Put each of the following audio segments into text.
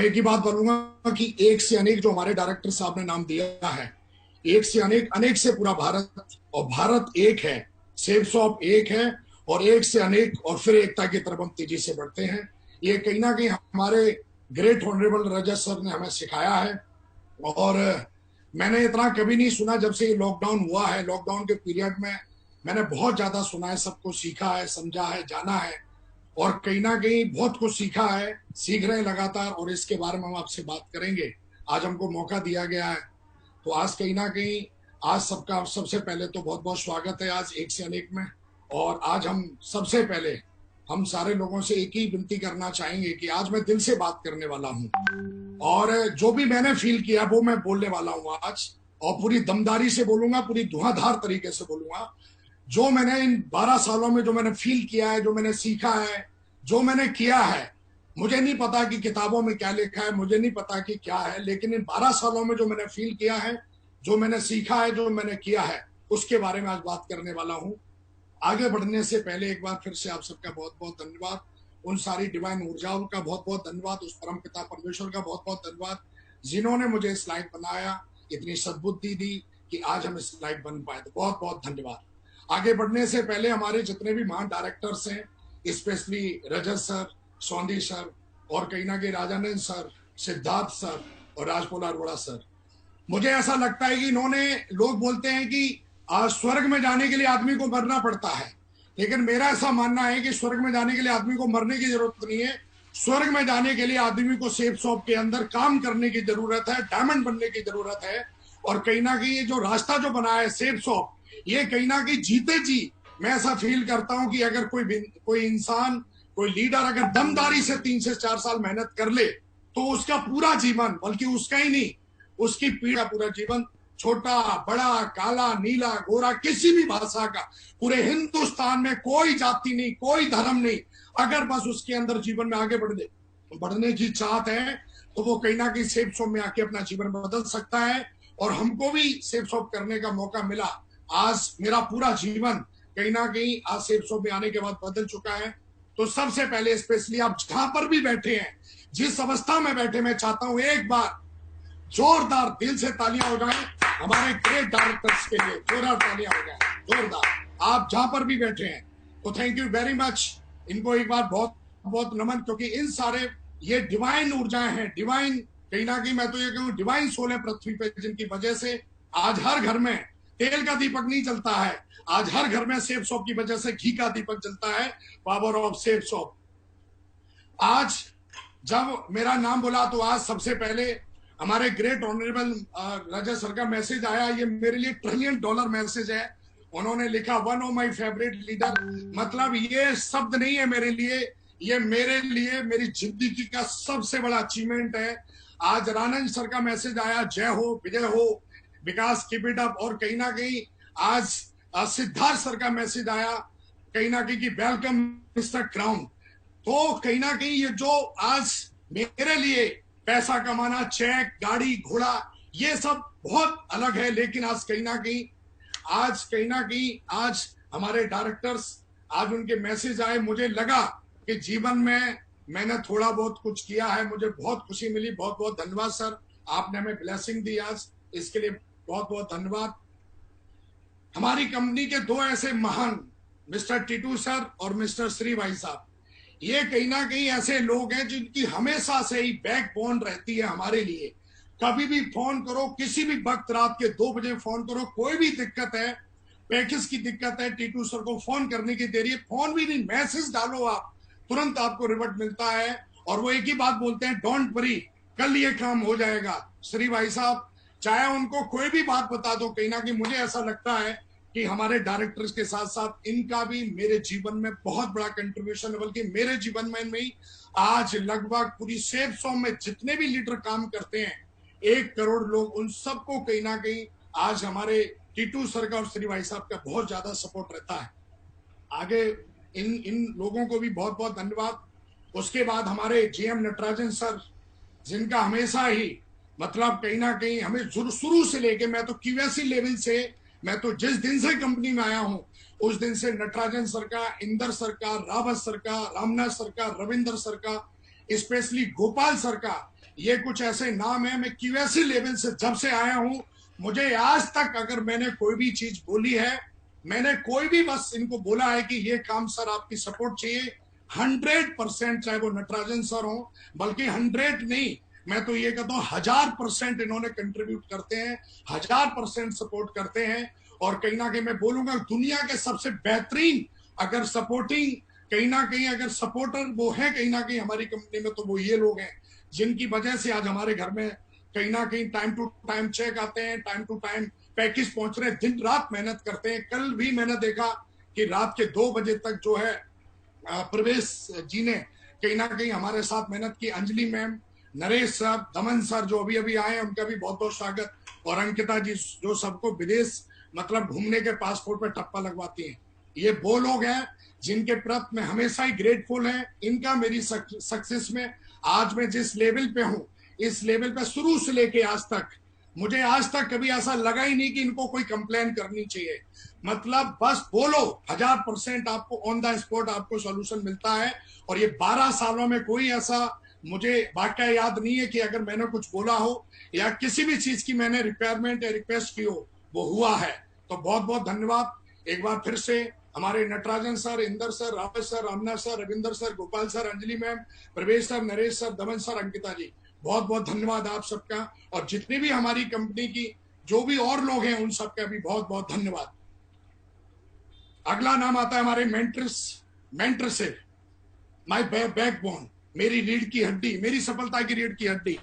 मैं एक ही बात बोलूंगा कि एक से अनेक जो हमारे डायरेक्टर साहब ने नाम दिया है, एक से अनेक, अनेक से पूरा भारत, और भारत एक है, सेफ शॉप एक है, और एक से अनेक, और फिर एकता की तरफ हम तेजी से बढ़ते हैं। ये कहीं ना कहीं हमारे ग्रेट ऑनरेबल रजत सर ने हमें सिखाया है। और मैंने इतना कभी नहीं सुना जब से ये लॉकडाउन हुआ है। लॉकडाउन के पीरियड में मैंने बहुत ज्यादा सुना है, सबको सीखा है, समझा है, जाना है, और कहीं ना कहीं बहुत कुछ सीखा है, सीख रहे हैं लगातार, और इसके बारे में हम आपसे बात करेंगे। आज हमको मौका दिया गया है, तो आज कहीं ना कहीं आज सबका सबसे पहले तो बहुत बहुत स्वागत है आज एक से अनेक में। और आज हम सबसे पहले हम सारे लोगों से एक ही विनती करना चाहेंगे कि आज मैं दिल से बात करने वाला हूं, और जो भी मैंने फील किया वो मैं बोलने वाला हूं आज, और पूरी दमदारी से बोलूंगा, पूरी धुआंधार तरीके से बोलूंगा। जो मैंने इन 12 सालों में जो मैंने फील किया है, जो मैंने सीखा है, जो मैंने किया है, मुझे नहीं पता कि किताबों में क्या लिखा है, मुझे नहीं पता कि क्या है, लेकिन इन 12 सालों में जो मैंने फील किया है, जो मैंने सीखा है, जो मैंने किया है, उसके बारे में आज बात करने वाला हूं। आगे बढ़ने से पहले एक बार फिर से आप सबका बहुत बहुत धन्यवाद, उन सारी डिवाइन ऊर्जाओं का बहुत बहुत धन्यवाद, उस परम पिता परमेश्वर का बहुत बहुत धन्यवाद जिन्होंने मुझे इस लायक बनाया, इतनी सद्बुद्धि दी कि आज हम इस लायक बन पाए। तो बहुत बहुत धन्यवाद। आगे बढ़ने से पहले हमारे जितने भी महान डायरेक्टर्स हैं, स्पेशली रजत सर, सौंदी सर, और कहीं ना कहीं राजानंद सर, सिद्धार्थ सर, और राजपोला अरोड़ा सर, मुझे ऐसा लगता है कि इन्होंने, लोग बोलते हैं कि स्वर्ग में जाने के लिए आदमी को मरना पड़ता है, लेकिन मेरा ऐसा मानना है कि स्वर्ग में जाने के लिए आदमी को मरने की जरूरत नहीं है। स्वर्ग में जाने के लिए आदमी को सेफ शॉप के अंदर काम करने की जरूरत है, डायमंड बनने की जरूरत है। और कहीं ना कहीं ये जो रास्ता जो बनाया है सेफ शॉप, ये कहीं ना कहीं जीते जी मैं ऐसा फील करता हूं कि अगर कोई इंसान, कोई लीडर अगर दमदारी से 3 से 4 साल मेहनत कर ले, तो उसका पूरा जीवन, बल्कि उसका ही नहीं, उसकी पीढ़ी का पूरा जीवन, छोटा बड़ा, काला नीला गोरा, किसी भी भाषा का, पूरे हिंदुस्तान में कोई जाति नहीं, कोई धर्म नहीं, अगर बस उसके अंदर जीवन में आगे बढ़ने की चाहत है, तो वो कहीं ना कहीं सेफ शॉप में आके अपना जीवन बदल सकता है। और हमको भी सेफ शॉप करने का मौका मिला। आज मेरा पूरा जीवन कहीं ना कहीं आज सेफ शॉप में आने के बाद बदल चुका है। तो सबसे पहले स्पेशली आप जहां पर भी बैठे हैं, जिस अवस्था में बैठे, मैं चाहता हूं एक बार जोरदार दिल से तालियां हो जाएं हमारे ग्रेट डायरेक्टर्स के लिए, जोरदार तालियां हो जाएं, जोरदार, आप जहां पर भी बैठे हैं। तो थैंक यू वेरी मच, इनको एक बार बहुत बहुत नमन, क्योंकि इन सारे ये डिवाइन ऊर्जाएं हैं, डिवाइन, कहीं ना कहीं मैं तो ये कहूँ डिवाइन सोल है पृथ्वी पे, जिनकी वजह से आज हर घर में तेल का दीपक नहीं जलता है, आज हर घर में सेफ शॉप की वजह से घी का दीपक जलता है, पावर ऑफ सेफ शॉप। आज जब मेरा नाम बोला तो आज सबसे पहले हमारे ग्रेट ऑनरेबल रजत सर का मैसेज आया। ये मेरे लिए $1 ट्रिलियन मैसेज है। उन्होंने लिखा one of my favourite leader, मतलब ये शब्द नहीं है मेरे लिए, ये मेरे लिए मेरी जिंदगी का सबसे बड़ा अचीवमेंट है। आज रानंद सर का मैसेज आया, जय हो, विजय हो, विकास कीप इट अप। और कहीं ना कहीं आज सिद्धार्थ सर का मैसेज आया, कहीं ना कहीं कि वेलकम मिस्टर क्राउन। तो कहीं ना कहीं ये जो आज मेरे लिए पैसा कमाना, चेक, गाड़ी, घोड़ा, ये सब बहुत अलग है, लेकिन आज कहीं ना कहीं आज हमारे डायरेक्टर्स, आज उनके मैसेज आए, मुझे लगा कि जीवन में मैंने थोड़ा बहुत कुछ किया है, मुझे बहुत खुशी मिली। बहुत बहुत धन्यवाद सर, आपने हमें ब्लेसिंग दी आज, इसके लिए बहुत बहुत धन्यवाद। हमारी कंपनी के दो ऐसे महान, मिस्टर टीटू सर और मिस्टर श्री भाई साहब, ये कहीं ना कहीं ऐसे लोग हैं जिनकी हमेशा से ही बैकबोन रहती है हमारे लिए। कभी भी फोन करो, किसी भी वक्त, रात के 2 बजे फोन करो, कोई भी दिक्कत है, पैकेज की दिक्कत है, टीटू सर को फोन करने की देरी है, फोन भी नहीं, मैसेज डालो आप, तुरंत आपको रिवर्ट मिलता है। और वो एक ही बात बोलते हैं, डोंट वरी, कल ये काम हो जाएगा। श्री भाई साहब, चाहे उनको कोई भी बात बता दो, कहीं ना कहीं मुझे ऐसा लगता है कि हमारे डायरेक्टर्स के साथ साथ इनका भी मेरे जीवन में बहुत बड़ा कंट्रीब्यूशन है। बल्कि मेरे जीवन में ही आज लगभग पूरी सेफ शॉप में जितने भी लीडर काम करते हैं, 1 करोड़ लोग, उन सबको कहीं ना कहीं आज हमारे टीटू सर का और श्री भाई साहब का बहुत ज्यादा सपोर्ट रहता है। आगे इन लोगों को भी बहुत बहुत धन्यवाद। उसके बाद हमारे जीएम नटराजन सर, जिनका हमेशा ही मतलब कहीं ना कहीं हमें शुरू से लेके, मैं तो क्यूएससी लेवल से, मैं तो जिस दिन से कंपनी में आया हूं उस दिन से नटराजन सर का, इंदर सर का, रावत सर का, रामनाथ सर का, रविंदर सर का, स्पेशली गोपाल सर का, ये कुछ ऐसे नाम है। मैं क्यूएससी लेवल से जब से आया हूं, मुझे आज तक अगर मैंने कोई भी चीज बोली है, मैंने कोई भी बस इनको बोला है कि ये काम सर आपकी सपोर्ट चाहिए, 100%, चाहे वो नटराजन सर हो, बल्कि 100 नहीं, मैं तो ये कहता हूं 1000% इन्होंने कंट्रीब्यूट करते हैं, 1000% सपोर्ट करते हैं। और कहीं ना कहीं मैं बोलूंगा दुनिया के सबसे बेहतरीन अगर सपोर्टिंग कहीं ना कहीं अगर सपोर्टर वो है कहीं ना कहीं हमारी कंपनी में, तो वो ये लोग हैं जिनकी वजह से आज हमारे घर में कहीं ना कहीं टाइम टू टाइम चेक आते हैं, टाइम टू टाइम पैकेज पहुंच रहे हैं, दिन रात मेहनत करते हैं। कल भी मैंने देखा कि रात के 2 बजे तक जो है प्रवेश जी ने कहीं ना कहीं हमारे साथ मेहनत की, अंजलि मैम, नरेश सर, दमन सर जो अभी अभी आए हैं उनका भी बहुत बहुत स्वागत, और अंकिता जी जो सबको विदेश मतलब घूमने के पासपोर्ट पे टप्पा लगवाती हैं। ये वो लोग हैं जिनके प्रति मैं हमेशा ही ग्रेटफुल है। इनका मेरी सक्सेस में आज मैं जिस लेवल पे हूं, इस लेवल पे शुरू से लेके आज तक मुझे आज तक कभी ऐसा लगा ही नहीं कि इनको कोई कंप्लेन करनी चाहिए। मतलब बस बोलो, 1000% आपको ऑन द स्पॉट आपको सॉल्यूशन मिलता है। और ये 12 सालों में कोई ऐसा मुझे वाकया याद नहीं है कि अगर मैंने कुछ बोला हो या किसी भी चीज की मैंने रिक्वायरमेंट या रिक्वेस्ट की हो वो हुआ है। तो बहुत बहुत धन्यवाद एक बार फिर से हमारे Natarajan sir, Inder sir, Ramesh sir, Ramnath sir, Ravinder sir, Gopal sir, Anjali ma'am, प्रवेश सर, नरेश सर, दमन सर, अंकिता जी, बहुत बहुत धन्यवाद आप सबका। और जितनी भी हमारी कंपनी की जो भी और लोग हैं उन सबका भी बहुत बहुत धन्यवाद। अगला नाम आता है हमारे मेंटरशिप, माय बैकबोन, मेरी रीढ़ की हड्डी, मेरी सफलता की रीढ़ की हड्डी।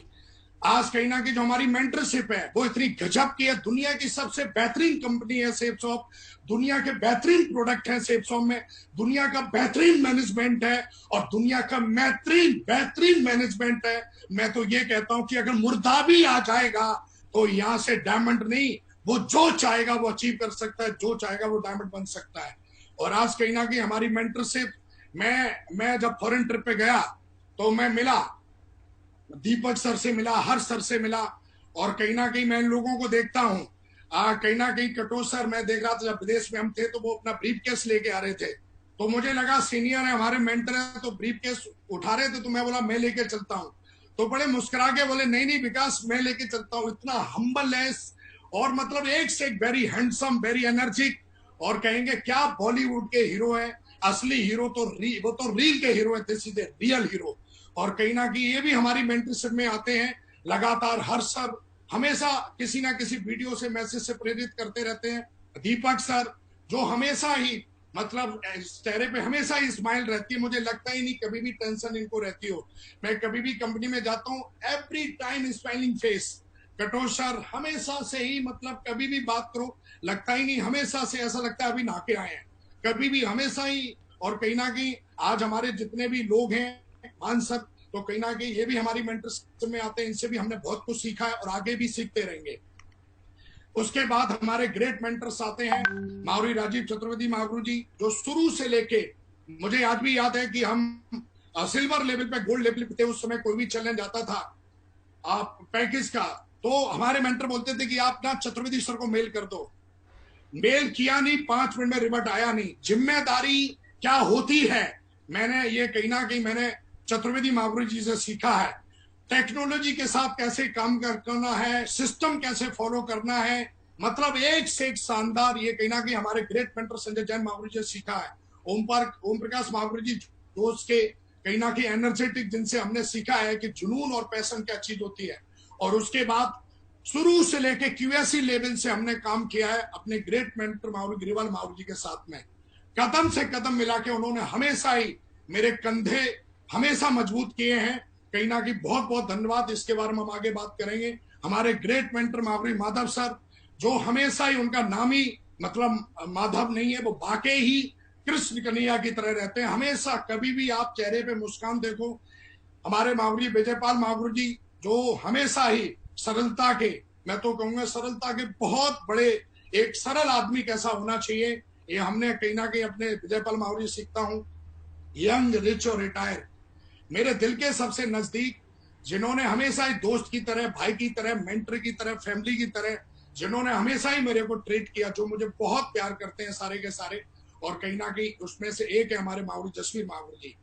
आज कहीं ना कहीं जो हमारी मेंटरशिप है वो इतनी गजब की है। दुनिया की सबसे बेहतरीन कंपनी है सेफसॉफ्ट, दुनिया के बेहतरीन प्रोडक्ट हैं सेफसॉफ्ट में, दुनिया का बेहतरीन मैनेजमेंट है और दुनिया का बेहतरीन मैनेजमेंट है। मैं तो ये कहता हूं कि अगर मुर्दा भी आ जाएगा तो यहां से डायमंड नहीं, वो जो चाहेगा वो अचीव कर सकता है, जो चाहेगा वो डायमंड बन सकता है। और आज कहीं ना कहीं हमारी मेंटरशिप, मैं जब फॉरेन ट्रिप पे गया तो मैं मिला, दीपक सर से मिला, हर्ष सर से मिला, और कहीं ना कहीं मैं इन लोगों को देखता हूं। कहीं ना कहीं कटोच सर मैं देख रहा था जब विदेश में हम थे तो वो अपना ब्रीफ केस लेके आ रहे थे, तो मुझे लगा सीनियर है हमारे मेंटर है तो ब्रीफ केस उठा रहे थे, तो मैं बोला मैं लेके चलता हूँ। तो बड़े मुस्कुरा के बोले नहीं नहीं विकास मैं लेके चलता हूँ। इतना हम्बलनेस और मतलब एक से एक वेरी हैंडसम, वेरी एनर्जिक, और कहेंगे क्या बॉलीवुड के हीरो है, असली हीरो तो वो तो रील के हीरो है, this is a real hero. और कहीं ना कहीं ये भी हमारी मेंटरशिप में आते हैं लगातार। हर सर हमेशा किसी ना किसी वीडियो से, मैसेज से प्रेरित करते रहते हैं। दीपक सर जो हमेशा ही मतलब चेहरे पे हमेशा ही स्माइल रहती है, मुझे लगता ही नहीं कभी भी टेंशन इनको रहती हो। मैं कभी भी कंपनी में जाता हूँ every time smiling face. Katoch sir हमेशा से ही मतलब कभी भी बात करो लगता ही नहीं, हमेशा से ऐसा लगता है अभी नहा के आए हैं, कभी भी हमेशा ही। और कहीं ना कहीं आज हमारे जितने भी लोग हैं मान सर, तो कहीं ना कहीं ये भी हमारी मेंटरशिप में आते हैं, इनसे भी हमने बहुत कुछ सीखा है और आगे भी सीखते रहेंगे। उसके बाद हमारे ग्रेट मेंटर्स आते हैं मावरी राजीव चतुर्वेदी मावरू जी, जो शुरू से लेके मुझे आज भी याद है कि हम सिल्वर लेवल पे, गोल्ड लेवल पे थे उस समय, कोई भी चैलेंज आता था आप पैकेज का तो हमारे मेंटर बोलते थे कि आप ना चतुर्वेदी सर को मेल कर दो। मेल किया नहीं, 5 मिनट में रिवर्ट आया नहीं। जिम्मेदारी क्या होती है मैंने ये कहीं ना कहीं मैंने चतुर्वेदी मावरू जी से सीखा है। टेक्नोलॉजी के साथ कैसे काम करना है, सिस्टम कैसे फॉलो करना है, मतलब एक से एक शानदार। ये कहीं ना कहीं हमारे ग्रेट मेंटर संजय जैन मावरू जी से सीखा है। ओम प्रकाश मावरू जी दोस्त के कहीं ना कहीं एनर्जेटिक, जिनसे हमने सीखा है कि जुनून और पैशन क्या चीज होती है। और उसके बाद शुरू से लेके क्यूएससी लेवल से हमने काम किया है अपने ग्रेट मेंटर मावरू गिरिवाल मावरू जी के साथ में। कदम से कदम मिला के उन्होंने हमेशा ही मेरे कंधे हमेशा मजबूत किए हैं। कहीं ना कहीं बहुत बहुत धन्यवाद। इसके बारे में हम आगे बात करेंगे। हमारे great mentor Maori Madhav sir, जो हमेशा ही उनका नाम ही मतलब माधव नहीं है, वो वाकई ही कृष्ण कन्हैया की तरह रहते हैं। हमेशा कभी भी आप चेहरे पे मुस्कान देखो। हमारे मावरी विजयपाल मावरू जी, जो हमेशा ही सरलता के, मैं तो कहूंगा सरलता के बहुत बड़े, एक सरल आदमी कैसा होना चाहिए, ये हमने कहीं ना कहीं अपने विजयपाल मावरू जी सीखता हूँ। यंग, रिच और रिटायर, मेरे दिल के सबसे नजदीक, जिन्होंने हमेशा ही दोस्त की तरह, भाई की तरह, मेंटर की तरह, फैमिली की तरह, जिन्होंने हमेशा ही मेरे को ट्रीट किया, जो मुझे बहुत प्यार करते हैं सारे के सारे। और कहीं ना कहीं उसमें से एक है हमारे मावरू जसवीर मावरू जी।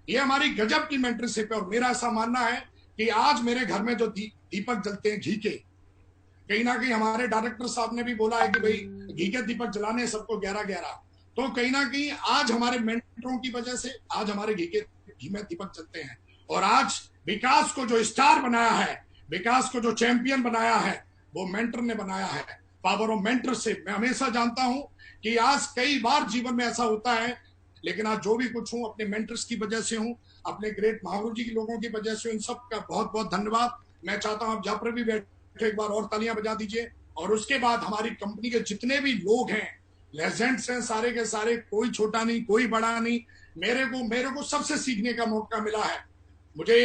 ये हमारी गजब की मेंटरशिप है। और मेरा ऐसा मानना है कि आज मेरे घर में जो दीपक जलते हैं घी के, कहीं ना कहीं हमारे डायरेक्टर साहब ने भी बोला है कि भाई घी के दीपक जलाने सबको 11-11, तो कहीं ना कहीं आज हमारे मेंटरों की वजह से आज हमारे घी में दीपक जलते हैं। और आज विकास को जो स्टार बनाया है, विकास को जो चैंपियन बनाया है, वो मेंटर ने बनाया है। Power of mentorship. मैं हमेशा जानता हूं कि आज कई बार जीवन में ऐसा होता है, लेकिन आज जो भी कुछ हूं अपने मेंटर्स की वजह से हूं, अपने ग्रेट महागुरु जी के लोगों की वजह से। इन सब का बहुत बहुत धन्यवाद। मैं चाहता हूं आप जहां पर भी बैठे एक बार और तालियां बजा दीजिए। और उसके बाद हमारी कंपनी के जितने भी लोग हैं, लेजेंड्स हैं सारे के सारे, कोई छोटा नहीं कोई बड़ा नहीं। मेरे को सबसे सीखने का मौका मिला है। मुझे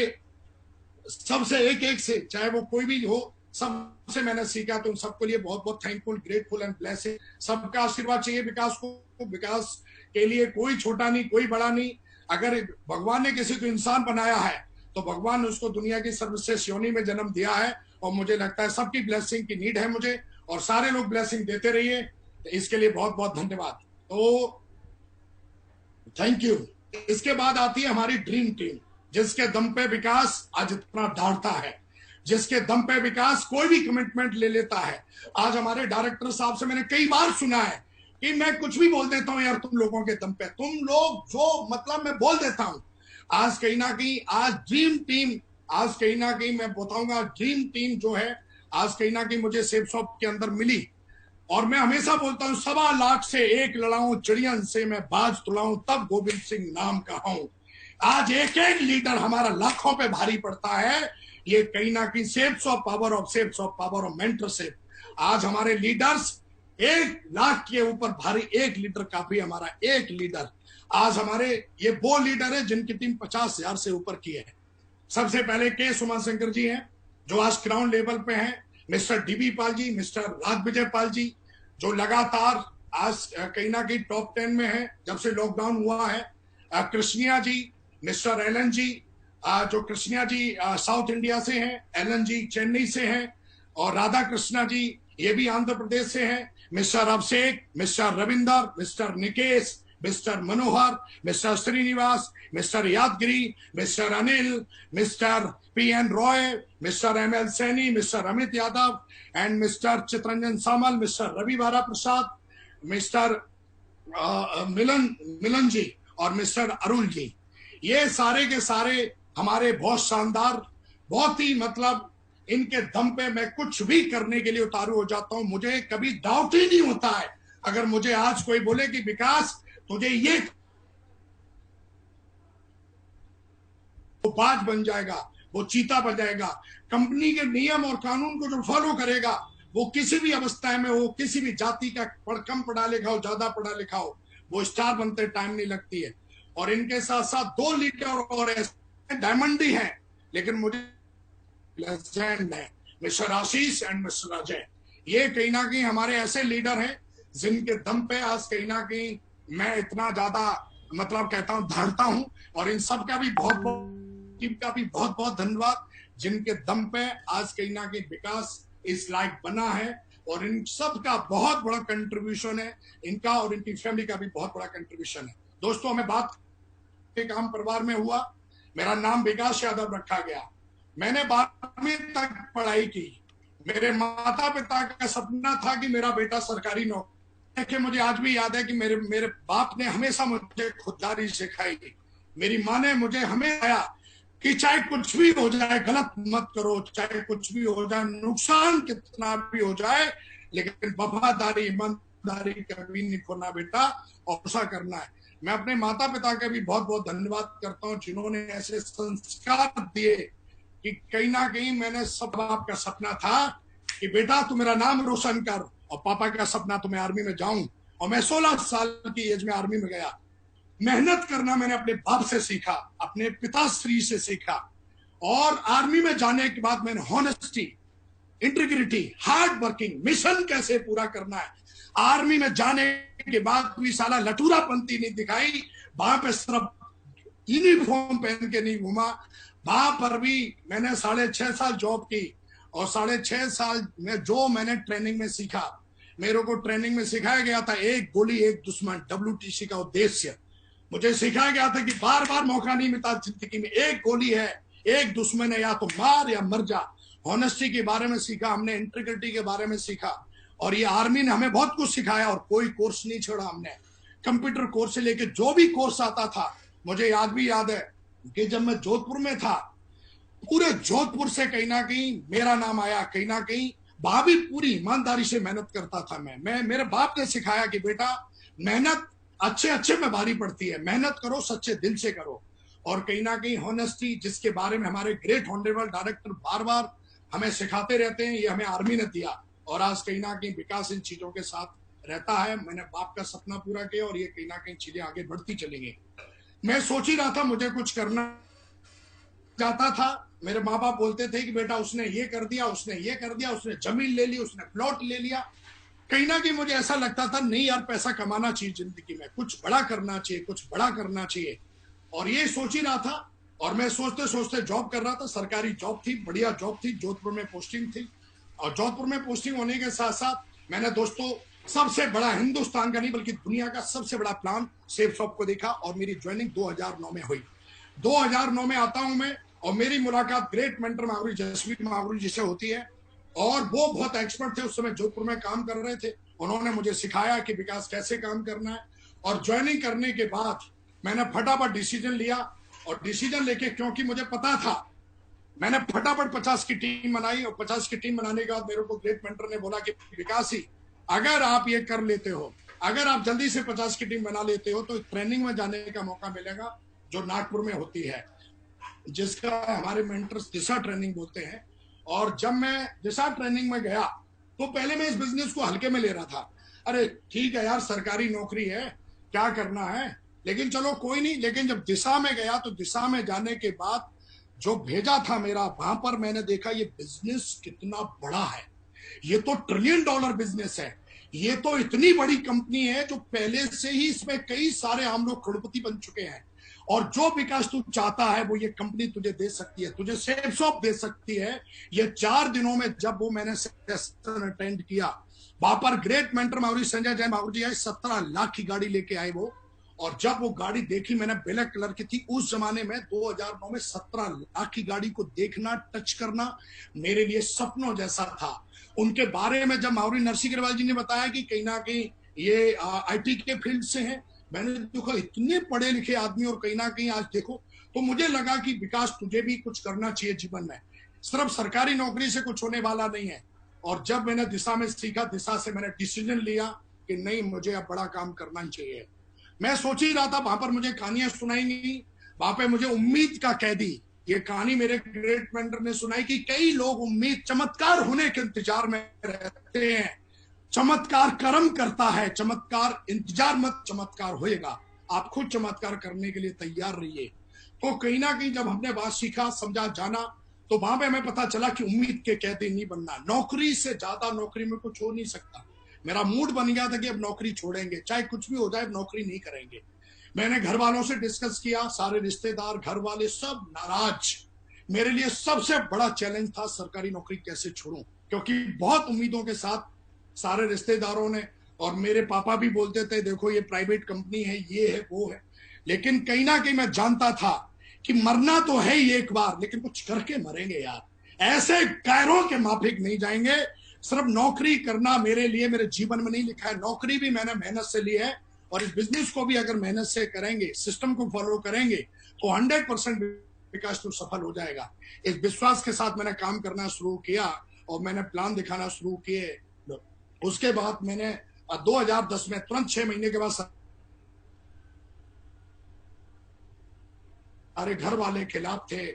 सबसे एक से, चाहे वो कोई भी हो, सबसे मैंने सीखा। तो उन सबके लिए बहुत बहुत थैंकफुल, ग्रेटफुल एंड ब्लेसिंग। सबका आशीर्वाद चाहिए विकास को। विकास के लिए कोई छोटा नहीं कोई बड़ा नहीं। अगर भगवान ने किसी को इंसान बनाया है तो भगवान ने उसको दुनिया की सर्वश्रेष्ठ योनि में जन्म दिया है। और मुझे लगता है सबकी ब्लेसिंग की नीड है मुझे, और सारे लोग ब्लेसिंग देते रहिए। तो इसके लिए बहुत बहुत धन्यवाद। तो थैंक यू। इसके बाद आती है हमारी ड्रीम टीम, जिसके दम पे विकास आज इतना दौड़ता है, जिसके दम पे विकास कोई भी कमिटमेंट ले लेता है। आज हमारे डायरेक्टर साहब से मैंने कई बार सुना है कि मैं कुछ भी बोल देता हूं यार तुम लोगों के दम पे, तुम लोग जो मतलब मैं बोल देता हूं। आज कहीं ना कहीं आज ड्रीम टीम, आज कहीं ना कहीं मैं बताऊंगा ड्रीम टीम जो है, आज कहीं ना कहीं मुझे सेफ शॉप के अंदर मिली। और मैं हमेशा बोलता हूं 1.25 से 1 लड़ाऊं, चिड़ियन से मैं बाज तुड़ाऊं, तब गोविंद सिंह नाम कहूं। आज एक एक लीडर हमारा लाखों पे भारी पड़ता है। ये कहीं ना कहीं safes of power of mentorship. आज हमारे लीडर्स 1 लाख के ऊपर भारी, एक लीडर काफी, हमारा एक लीडर। आज हमारे ये वो लीडर है जिनकी टीम 50,000 से ऊपर की है। सबसे पहले के सुमन शंकर जी हैं, जो आज क्राउन लेवल पे हैं। Mister dB Pal ji, mister राज विजय पाल जी, जो लगातार आज कहीं ना कहीं टॉप 10 में है जब से लॉकडाउन हुआ है। कृष्णिया जी, मिस्टर एलन जी, जो कृष्णिया जी साउथ इंडिया से हैं, एलन जी चेन्नई से हैं, और राधा कृष्णा जी ये भी आंध्र प्रदेश से हैं। Mister Abhishek, mister Ravinder, mister Nikesh, mister Manohar, mister Srinivas, mister Yadagiri, mister Anil, mister P N Roy, mister M L Saini, mister Amit Yadav, and mister Chitranjan Samal, mister Ravi Bara Prasad, mister मिलन जी, और मिस्टर अरुण जी। ये सारे के सारे हमारे बहुत शानदार, बहुत ही मतलब इनके दम पे मैं कुछ भी करने के लिए उतारू हो जाता हूं। मुझे कभी डाउट ही नहीं होता है। अगर मुझे आज कोई बोले कि विकास तुझे ये, वो बाज बन जाएगा, वो चीता बन जाएगा। कंपनी के नियम और कानून को जो फॉलो करेगा, वो किसी भी अवस्था में हो, किसी भी जाति का कम पढ़ा लिखा हो, ज्यादा पढ़ा लिखा हो, वो स्टार बनते टाइम नहीं लगती है। और इनके साथ साथ 2 लीडर और ऐसे डायमंड ही हैं, लेकिन मुझे लेजेंड है, mister Ashish and mister Ajay. ये कहीं ना कहीं हमारे ऐसे लीडर हैं जिनके दम पे आज कहीं ना कहीं मैं इतना ज्यादा मतलब कहता हूं धड़ता हूं। और इन सब का भी टीम का भी बहुत बहुत धन्यवाद, जिनके दम पे आज कहीं ना कहीं विकास इस लायक बना है। और इन सब का बहुत बड़ा कंट्रीब्यूशन है, इनका और इनकी फैमिली का भी बहुत बड़ा कंट्रीब्यूशन है। दोस्तों, हमें बात एक आम परिवार में हुआ, मेरा नाम विकास यादव रखा गया। मैंने 12वीं तक पढ़ाई की। मेरे माता पिता का सपना था कि मेरा बेटा सरकारी नौकरी। देखिए, मुझे आज भी याद है कि मेरे बाप ने हमेशा मुझे खुददारी सिखाई। मेरी माँ ने मुझे हमेशा कि चाहे कुछ भी हो जाए गलत मत करो, चाहे कुछ भी हो जाए, नुकसान कितना भी हो जाए, लेकिन वफादारी ईमानदारी कभी नहीं खोना बेटा, और ऐसा करना है। मैं अपने माता पिता का भी बहुत बहुत धन्यवाद करता हूँ, जिन्होंने ऐसे संस्कार दिए कि कहीं ना कहीं मैंने सब बाप का सपना था कि बेटा तू मेरा नाम रोशन कर, और पापा का सपना तो मैं आर्मी में जाऊं। और मैं 16 साल की एज में आर्मी में गया। मेहनत करना मैंने अपने बाप से सीखा, अपने पिताश्री से सीखा। और आर्मी में जाने के बाद मैंने honesty, integrity, hard working, mission कैसे पूरा करना है। आर्मी में जाने के बाद भी साला लटूरापंती नहीं दिखाई। वहां पे सिर्फ यूनिफॉर्म पहन के नहीं घूमा, वहां पर भी मैंने 6.5 साल जॉब की। और 6.5 साल में जो मैंने ट्रेनिंग में सीखा, मेरे को ट्रेनिंग में सिखाया गया था एक गोली एक दुश्मन, WTC का उद्देश्य। मुझे सिखाया गया था कि बार बार मौका नहीं मिलता जिंदगी में, एक गोली है, एक दुश्मन है, या तो मार या मर जा। ऑनेस्टी के बारे में सीखा हमने, इंटीग्रिटी के बारे में सीखा, और ये आर्मी ने हमें बहुत कुछ सिखाया, और कोई कोर्स नहीं छोड़ा हमने। कंप्यूटर कोर्स से लेके जो भी कोर्स आता था, मुझे याद है कि जब मैं जोधपुर में था, पूरे जोधपुर से कहीं ना कहीं मेरा नाम आया, कहीं ना कहीं भाभी पूरी ईमानदारी से मेहनत करता था। मैं मेरे बाप ने सिखाया कि बेटा मेहनत अच्छे में भारी पड़ती है, मेहनत करो, सच्चे दिल से करो। और कहीं ना कहीं हॉनेस्टी, जिसके बारे में हमारे ग्रेट ऑनरेबल डायरेक्टर बार बार हमें सिखाते रहते हैं, ये हमें आर्मी ने दिया, और आज कहीं ना कहीं विकास इन चीजों के साथ रहता है। मैंने बाप का सपना पूरा किया, और ये कहीं ना कहीं चीजें आगे बढ़ती चलेंगी। मैं सोच ही रहा था मुझे कुछ करना चाहता था। मेरे माँ बाप बोलते थे कि बेटा उसने ये कर दिया, उसने ये कर दिया, उसने जमीन ले ली, उसने प्लॉट ले लिया। कहीं ना कहीं मुझे ऐसा लगता था नहीं यार, पैसा कमाना चाहिए जिंदगी में, कुछ बड़ा करना चाहिए, कुछ बड़ा करना चाहिए, और ये सोच ही रहा था। और मैं सोचते सोचते जॉब कर रहा था, सरकारी जॉब थी, बढ़िया जॉब थी, जोधपुर में पोस्टिंग थी। और जोधपुर में पोस्टिंग होने के साथ साथ मैंने दोस्तों सबसे बड़ा, हिंदुस्तान का नहीं बल्कि दुनिया का सबसे बड़ा प्लान सेफ शॉप को देखा, और मेरी ज्वाइनिंग 2009 में हुई। 2009 में आता हूं मैं, और मेरी मुलाकात ग्रेट मेंटर मागुरी जसवीर मागुरी जी से होती है, और वो बहुत एक्सपर्ट थे, उस समय जोधपुर में काम कर रहे थे। उन्होंने मुझे सिखाया कि विकास कैसे काम करना है। और ज्वाइनिंग करने के बाद मैंने फटाफट डिसीजन लिया, और डिसीजन लेके, क्योंकि मुझे पता था, मैंने फटाफट 50 की टीम बनाई, और 50 की टीम बनाने के बाद मेरे को ग्रेट मेंटर ने बोला कि विकास ही, अगर आप ये कर लेते हो, अगर आप जल्दी से 50 की टीम बना लेते हो, तो ट्रेनिंग में जाने का मौका मिलेगा जो नागपुर में होती है, जिसका हमारे मेंटर्स दिशा ट्रेनिंग बोलते हैं। और जब मैं दिशा ट्रेनिंग में गया, तो पहले मैं इस बिजनेस को हल्के में ले रहा था। अरे ठीक है यार, सरकारी नौकरी है, क्या करना है, लेकिन चलो कोई नहीं। लेकिन जब दिशा में गया, तो दिशा में जाने के बाद जो भेजा था मेरा, वहां पर मैंने देखा ये बिजनेस कितना बड़ा है। ये तो $1 ट्रिलियन बिजनेस है। ये तो इतनी बड़ी कंपनी है जो पहले से ही इसमें कई सारे हम लोग करोड़पति बन चुके हैं, और जो विकास तू चाहता है वो ये कंपनी तुझे दे सकती है, तुझे सेफ शॉप दे सकती है। ये 4 दिनों में जब वो मैंने सेशन अटेंड किया, वहां पर ग्रेट मेंटर मागुरी संजय जैन मागुरी जी आए, 17 लाख की गाड़ी लेके आए वो। और जब वो गाड़ी देखी मैंने, ब्लैक कलर की थी। उस जमाने में 2009 में 17 लाख की गाड़ी को देखना, टच करना मेरे लिए सपनों जैसा था। उनके बारे में जब मागुरी नरसिंह अग्रवाल जी ने बताया कि कहीं ना कहीं ये IT के फील्ड से हैं, मैंने देखा इतने पढ़े लिखे आदमी, और कहीं ना कहीं आज देखो, तो मुझे लगा कि विकास तुझे भी कुछ करना चाहिए जीवन में, सिर्फ सरकारी नौकरी से कुछ होने वाला नहीं है। और जब मैंने दिशा में सीखा, दिशा से मैंने डिसीजन लिया कि नहीं, मुझे अब बड़ा काम करना चाहिए। मैं सोच ही रहा था, वहां पर मुझे कहानियां सुनाई, वहां पर मुझे उम्मीद का कैदी, ये कहानी मेरे ग्रेट मेंटर ने सुनाई कि कई लोग उम्मीद, चमत्कार होने के इंतजार में रहते हैं। चमत्कार कर्म करता है, चमत्कार इंतजार मत, चमत्कार होएगा। आप खुद चमत्कार करने के लिए तैयार रहिए। तो कहीं ना कहीं जब हमने बात सीखा, समझा, जाना, तो वहां पे हमें पता चला कि उम्मीद के कैदी नहीं बनना। नौकरी से ज्यादा नौकरी में कुछ हो नहीं सकता। मेरा मूड बन गया था कि अब नौकरी छोड़ेंगे, चाहे कुछ भी हो जाए, नौकरी नहीं करेंगे। मैंने घर वालों से डिस्कस किया, सारे रिश्तेदार, घर वाले सब नाराज। मेरे लिए सबसे बड़ा चैलेंज था सरकारी नौकरी कैसे छोड़ूं, क्योंकि बहुत उम्मीदों के साथ सारे रिश्तेदारों ने, और मेरे पापा भी बोलते थे देखो ये प्राइवेट कंपनी है, ये है, वो है। लेकिन कहीं ना कहीं मैं जानता था कि मरना तो है ही एक बार, लेकिन कुछ करके मरेंगे यार, ऐसे गैरों के माफिक नहीं जाएंगे। सिर्फ नौकरी करना मेरे लिए, मेरे जीवन में नहीं लिखा है। नौकरी भी मैंने मेहनत से ली है, और इस बिजनेस को भी अगर मेहनत से करेंगे, सिस्टम को फॉलो करेंगे, तो 100% विकास तो सफल हो जाएगा। इस विश्वास के साथ मैंने काम करना शुरू किया, और मैंने प्लान दिखाना शुरू किए। उसके बाद मैंने 2010 में तुरंत 6 महीने के बाद सारे घर वाले खिलाफ थे,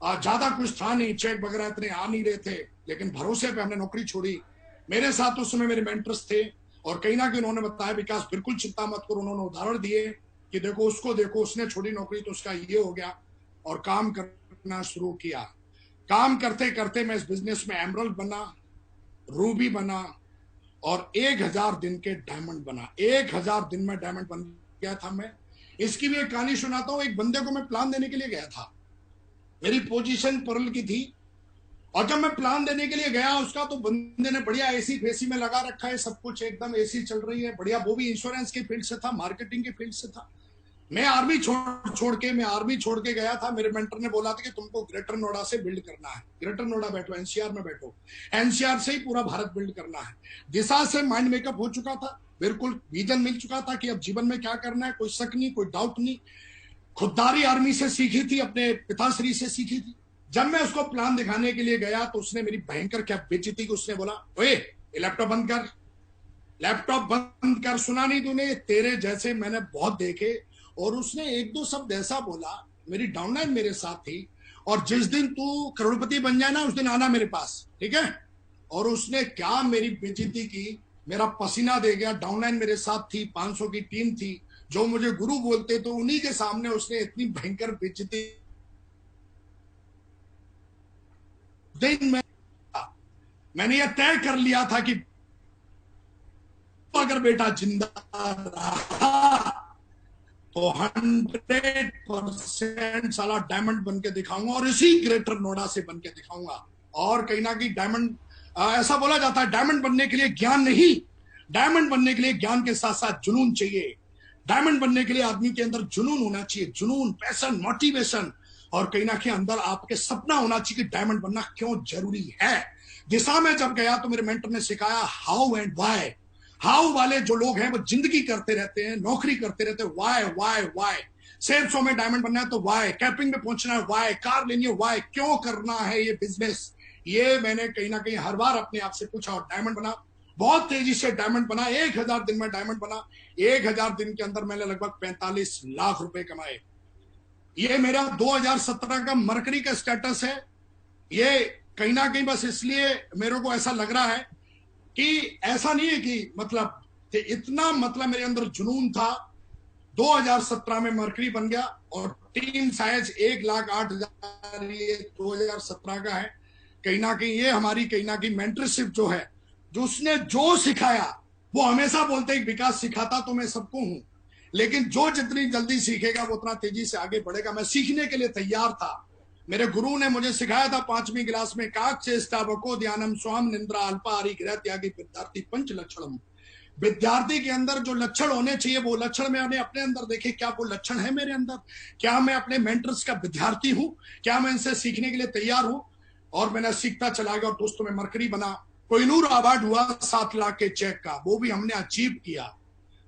ज्यादा कुछ था नहीं, चेक वगैरह इतने आ नहीं रहे थे, लेकिन भरोसे पे हमने नौकरी छोड़ी। मेरे साथ उस समय मेरे मेंटर्स थे, और कहीं ना कहीं उन्होंने बताया विकास बिल्कुल चिंता मत करो। उन्होंने उदाहरण दिए कि देखो उसको देखो, उसने छोड़ी नौकरी तो उसका ये हो गया, और काम करना शुरू किया। काम करते करते मैं इस बिजनेस में एमरल्ड बना, रूबी बना, और 1000 दिन के डायमंड बना। 1000 दिन में डायमंड बन गया था मैं। इसकी भी एक कहानी सुनाता हूं। एक बंदे को मैं प्लान देने के लिए गया था, मेरी पोजीशन पर्ल की थी, और जब मैं प्लान देने के लिए गया उसका, तो बंदे ने बढ़िया एसी फेसी में लगा रखा है, सब कुछ एकदम एसी चल रही है बढ़िया। वो भी इंश्योरेंस के फील्ड से था, मार्केटिंग के फील्ड से था। मैं आर्मी छोड़ के गया था। मेरे मेंटर ने बोला था कि तुमको ग्रेटर नोएडा से बिल्ड करना है, ग्रेटर नोएडा बैठो, एनसीआर में बैठो, एनसीआर से ही पूरा भारत बिल्ड करना है। दिशा से माइंड मेकअप हो चुका था, बिल्कुल विजन मिल चुका था कि अब जीवन में क्या करना है, कोई शक नहीं, कोई डाउट नहीं। खुददारी आर्मी से सीखी थी, अपने पिताश्री से सीखी थी। जब मैं उसको प्लान दिखाने के लिए गया तो उसने मेरी भयंकर क्या बेइज्जती की। उसने बोला, ओए लैपटॉप बंद कर, लैपटॉप बंद कर, सुना नहीं तूने? तेरे जैसे मैंने बहुत देखे। और उसने एक दो शब्द ऐसा बोला, मेरी डाउनलाइन मेरे साथ थी, और जिस दिन तू करोड़पति बन जाए ना उस दिन आना मेरे पास, ठीक है? और उसने क्या मेरी बेइज्जती की, मेरा पसीना दे गया। डाउनलाइन मेरे साथ थी, 500 की टीम थी, जो मुझे गुरु बोलते, तो उन्हीं के सामने उसने इतनी भयंकर बेइज्जती। दिन में मैंने यह तय कर लिया था कि अगर बेटा जिंदा रहा तो 100% साला डायमंड बन के दिखाऊंगा, और इसी ग्रेटर नोएडा से बन के दिखाऊंगा। और कहीं ना कहीं डायमंड, ऐसा बोला जाता है डायमंड बनने के लिए ज्ञान नहीं, डायमंड बनने के लिए ज्ञान के साथ साथ जुनून चाहिए। डायमंड बनने के लिए आदमी के अंदर जुनून होना चाहिए, जुनून, पैशन, मोटिवेशन, और कहीं ना कहीं अंदर आपके सपना होना चाहिए कि डायमंड बनना क्यों जरूरी है। दिशा में जब गया तो मेरे मेंटर ने सिखाया हाउ एंड वाई। हाउ वाले जो लोग हैं वो जिंदगी करते रहते हैं, नौकरी करते रहते हैं, वाई वाई वाई। सेल्स में डायमंड बनना है तो वाई, कैपिंग में पहुंचना है वाई, कार लेनी है वाई, क्यों करना है ये बिजनेस। ये मैंने कहीं ना कहीं हर बार अपने आप से पूछा और डायमंड बना, बहुत तेजी से डायमंड बना। 1000 दिन में डायमंड बना। 1000 दिन के अंदर मैंने लगभग 45 लाख रुपए कमाए। ये मेरा 2017 का मरकरी का स्टेटस है। ये कहीं ना कहीं बस इसलिए मेरे को ऐसा लग रहा है कि ऐसा नहीं है कि मतलब इतना, मतलब मेरे अंदर जुनून था। 2017 में मरकरी बन गया और टीम साइज 1,08,000 ये 2017 का है। कहीं ना कहीं ये हमारी कहीं ना कहीं मेंटरशिप जो है, जो उसने जो सिखाया, वो हमेशा बोलते हैं विकास सिखाता तो मैं सबको हूं, लेकिन जो जितनी जल्दी सीखेगा वो उतना तेजी से आगे बढ़ेगा। मैं सीखने के लिए तैयार था। मेरे गुरु ने मुझे सिखाया था 5वीं क्लास में, काक्षेष्टावको ध्यानम स्वाम निंद्रा अल्पाहारी गृह त्यागी विद्यार्थी पंच लक्षणम। विद्यार्थी के अंदर जो लक्षण होने चाहिए वो लक्षण मैंने अपने अंदर देखे। क्या वो लक्षण है मेरे अंदर? क्या मैं अपने मेंटर्स का विद्यार्थी हूं? क्या मैं इनसे सीखने के लिए तैयार हूं? और मैंने सीखता चला गया और दोस्तों में मरकरी बना। कोहिनूर अवार्ड हुआ 7 लाख के चेक का, वो भी हमने अचीव किया।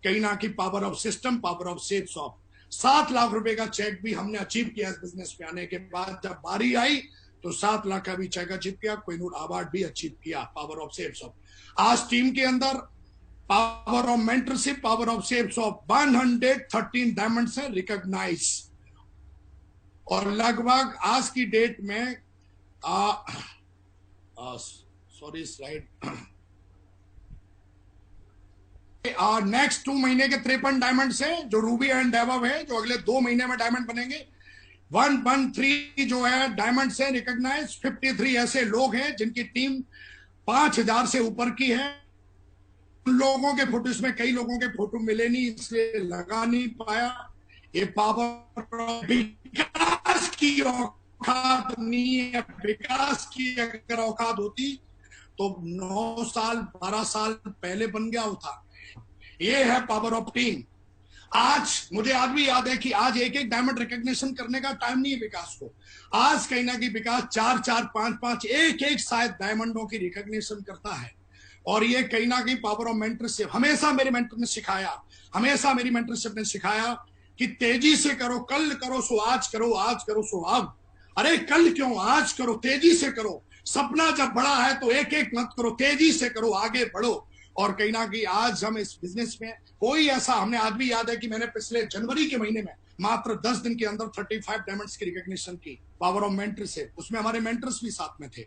कहीं ना कहीं power of system, power of sales of 7 lakh रुपए का चेक भी हमने अचीव किया इस बिजनेस में आने के बाद। जब बारी आई तो 7 लाख का भी चेक अचीव किया, कोहिनूर अवार्ड भी अचीव किया, पावर ऑफ सेल्स ऑफ। आज टीम के अंदर power of mentorship, power of sales of 113 diamond से रिकॉग्नाइज। और लगभग आज की डेट में सॉरी स्लाइड, नेक्स्ट 2 महीने के 53 डायमंड से जो रूबी एंड डेवव है, जो अगले 2 महीने में डायमंड बनेंगे। 113 जो है डायमंड से रिकॉग्नाइज। 53 ऐसे लोग हैं जिनकी टीम 5000 से ऊपर की है। उन लोगों के फोटो, इसमें कई लोगों के फोटो मिले नहीं इसलिए लगा नहीं पाया। ये पावर विकास की औकात नहीं है। विकास की अगर औकात होती तो 9 साल 12 साल पहले बन गया होता। ये है पावर ऑफ टीम। आज मुझे आज भी याद है कि आज एक एक डायमंड रिकॉग्निशन करने का टाइम नहीं है विकास को। आज कहीं ना कहीं विकास 4-4, 5-5, एक शायद डायमंडों की रिकॉग्निशन करता है। और ये कहीं ना कहीं पावर ऑफ मेंटरशिप। हमेशा मेरे मेंटर ने सिखाया, हमेशा मेरी मेंटरशिप ने सिखाया कि तेजी से करो, कल करो सो आज करो, आज करो सो अब। अरे कल क्यों, आज करो, तेजी से करो। सपना जब बड़ा है तो एक एक मत करो, तेजी से करो, आगे बढ़ो। और कहीं ना कहीं आज हम इस बिजनेस में कोई ऐसा, हमने आज भी याद है कि मैंने पिछले जनवरी के महीने में मात्र 10 दिन के अंदर 35 डायमंड्स की रिकॉग्निशन की, पावर ऑफ मेंटरशिप। उसमें हमारे मेंटर्स भी साथ में थे।